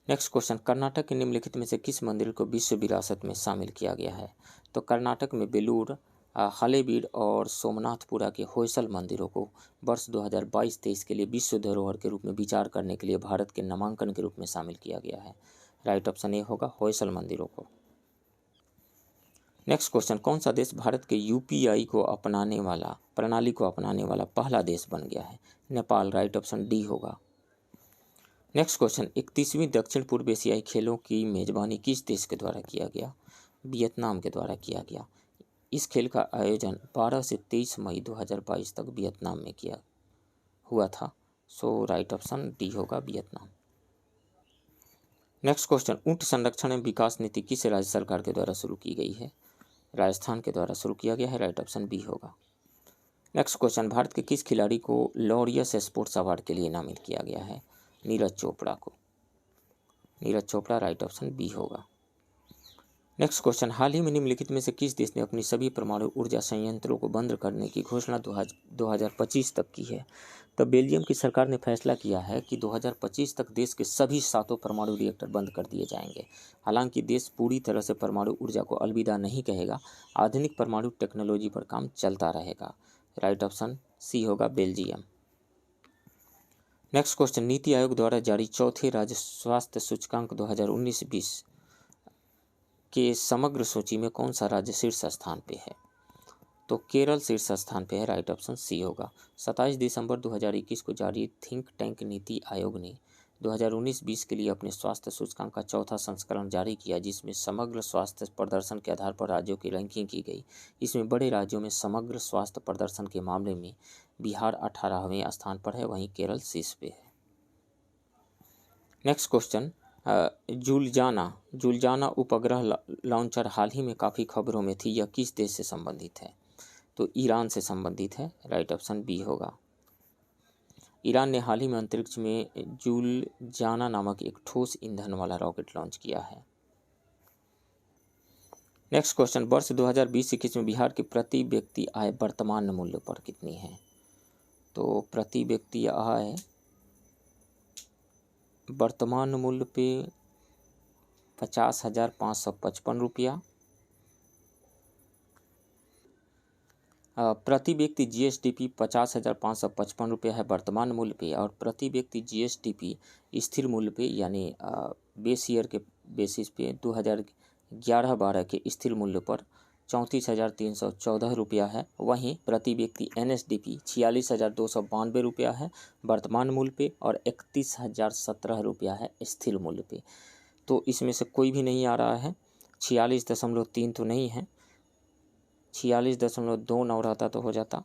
नेक्स्ट क्वेश्चन, कर्नाटक के निम्नलिखित में से किस मंदिर को विश्व विरासत में शामिल किया गया है? तो कर्नाटक में बेलूर, हलेबीड और सोमनाथपुरा के होयसल मंदिरों को वर्ष 2022-23 के लिए विश्व धरोहर के रूप में विचार करने के लिए भारत के नामांकन के रूप में शामिल किया गया है, राइट ऑप्शन ए होगा, होयसल मंदिरों को। नेक्स्ट क्वेश्चन, कौन सा देश भारत के UPI प्रणाली को अपनाने वाला पहला देश बन गया है? नेपाल, राइट ऑप्शन डी होगा। नेक्स्ट क्वेश्चन, 31वीं दक्षिण पूर्व एशियाई खेलों की मेजबानी किस देश के द्वारा किया गया? वियतनाम के द्वारा किया गया। इस खेल का आयोजन 12 से 23 मई 2022 तक वियतनाम में हुआ था। सो राइट ऑप्शन डी होगा, वियतनाम। नेक्स्ट क्वेश्चन, ऊंट संरक्षण एवं विकास नीति किस राज्य सरकार के द्वारा शुरू की गई है? राजस्थान के द्वारा शुरू किया गया है, राइट ऑप्शन बी होगा। नेक्स्ट क्वेश्चन, भारत के किस खिलाड़ी को लॉरियस स्पोर्ट्स अवार्ड के लिए नामित किया गया है? नीरज चोपड़ा को। Neeraj Chopra, right option B होगा। नेक्स्ट क्वेश्चन, हाल ही में निम्नलिखित में से किस देश ने अपनी सभी परमाणु ऊर्जा संयंत्रों को बंद करने की घोषणा 2025 तक की है? तो बेल्जियम की सरकार ने फैसला किया है कि 2025 तक देश के सभी 7 परमाणु रिएक्टर बंद कर दिए जाएंगे। हालांकि देश पूरी तरह से परमाणु ऊर्जा को अलविदा नहीं कहेगा, आधुनिक परमाणु टेक्नोलॉजी पर काम चलता रहेगा। राइट ऑप्शन सी होगा, Belgium. Next question, NITI Aayog द्वारा जारी चौथे राज्य स्वास्थ्य सूचकांक 2019-20 के समग्र सूची में कौन सा राज्य शीर्ष स्थान पे है? तो केरल शीर्ष स्थान पे है, राइट ऑप्शन सी होगा। 27 दिसंबर 2021 को जारी थिंक टैंक नीति आयोग ने 2019-20 के लिए अपने स्वास्थ्य सूचकांक का चौथा संस्करण जारी किया, जिसमें समग्र स्वास्थ्य प्रदर्शन के आधार पर राज्यों की रैंकिंग की गई। इसमें बड़े राज्यों में समग्र स्वास्थ्य प्रदर्शन के मामले में बिहार 18वें स्थान पर है, वहीं केरल शीर्ष पे है। नेक्स्ट क्वेश्चन, जुलजाना उपग्रह लॉन्चर हाल ही में काफ़ी खबरों में थी, यह किस देश से संबंधित है? तो ईरान से संबंधित है, राइट ऑप्शन बी होगा। ईरान ने हाल ही में अंतरिक्ष में जुलजाना नामक एक ठोस ईंधन वाला रॉकेट लॉन्च किया है। नेक्स्ट क्वेश्चन, वर्ष 2020-21 में बिहार की प्रति व्यक्ति आय वर्तमान मूल्य पर कितनी है? तो प्रति व्यक्ति आय वर्तमान मूल्य पे 50,555 रुपया। प्रति व्यक्ति जीएसडीपी 50,555 रुपया है वर्तमान मूल्य पे, और प्रति व्यक्ति जीएसडीपी स्थिर मूल्य पे यानी बेस ईयर के बेसिस पे 2011-12 के स्थिर मूल्य पर 34,314 रुपया है। वहीं प्रति व्यक्ति एनएसडीपी 46,292 रुपया है वर्तमान मूल्य पे, और 31,017 रुपया है स्थिर मूल्य पे। तो इसमें से कोई भी नहीं आ रहा है। 46.3 तो नहीं है, 46.29 रहता तो हो जाता।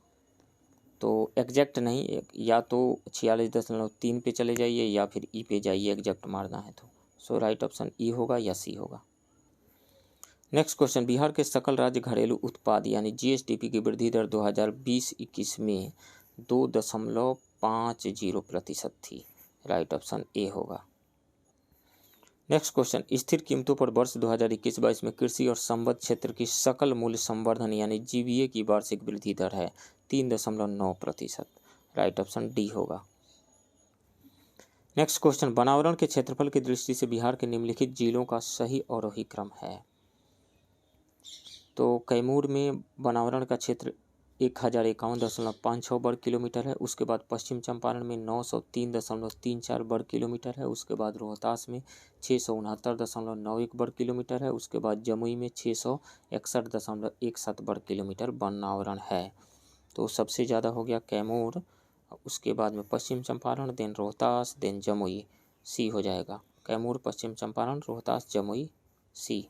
तो एग्जैक्ट नहीं, या तो 46.3 पे चले जाइए या फिर ई पे जाइए, एग्जैक्ट मारना है तो। सो राइट ऑप्शन ई होगा या सी होगा। नेक्स्ट क्वेश्चन, बिहार के सकल राज्य घरेलू उत्पाद यानी जीएसडीपी की वृद्धि दर 2020-21 में 2.50% थी, राइट ऑप्शन ए होगा। नेक्स्ट क्वेश्चन, स्थिर कीमतों पर वर्ष 2021-22 में कृषि और संबद्ध क्षेत्र की सकल मूल्य संवर्धन यानी जीवीए की वार्षिक वृद्धि दर है 3.9%, राइट ऑप्शन डी होगा। नेक्स्ट क्वेश्चन, वनावरण के क्षेत्रफल की दृष्टि से बिहार के निम्नलिखित जिलों का सही आरोही क्रम है? तो कैमूर में वनावरण का क्षेत्र 1051.56 वर्ग किलोमीटर है। उसके बाद पश्चिम चंपारण में 903.34 वर्ग किलोमीटर है। उसके बाद रोहतास में 669.91 वर्ग किलोमीटर है। उसके बाद जमुई में 661.17 वर्ग किलोमीटर वनावरण है। तो सबसे ज़्यादा हो गया कैमूर, उसके बाद में पश्चिम चंपारण, देन रोहतास, देन जमुई। सी हो जाएगा, कैमूर, पश्चिम चंपारण, रोहतास, जमुई, सी।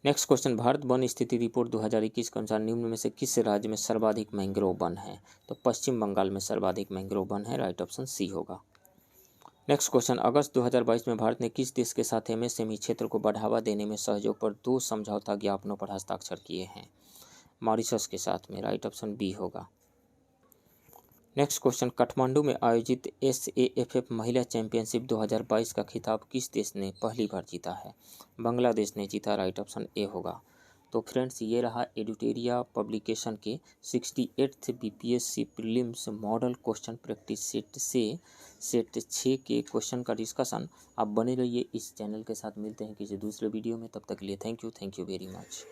नेक्स्ट क्वेश्चन, भारत वन स्थिति रिपोर्ट 2021 के अनुसार निम्न में से किस राज्य में सर्वाधिक मैंग्रोव वन है? तो पश्चिम बंगाल में सर्वाधिक मैंग्रोव वन है, राइट ऑप्शन सी होगा। नेक्स्ट क्वेश्चन, अगस्त 2022 में भारत ने किस देश के साथ एमएसएमई क्षेत्र को बढ़ावा देने में सहयोग पर 2 समझौता ज्ञापनों पर हस्ताक्षर किए हैं? मॉरिशस के साथ में, राइट ऑप्शन बी होगा। नेक्स्ट क्वेश्चन, काठमांडू में आयोजित SAFF महिला चैंपियनशिप 2022 का खिताब किस देश ने पहली बार जीता है? बांग्लादेश ने जीता, राइट ऑप्शन ए होगा। तो फ्रेंड्स, ये रहा एडुटेरिया पब्लिकेशन के 68th BPSC prelims model question practice set से सेट 6 के क्वेश्चन का डिस्कशन। आप बने रहिए इस चैनल के साथ। मिलते हैं किसी दूसरे वीडियो में, तब तक के लिए थैंक यू वेरी मच।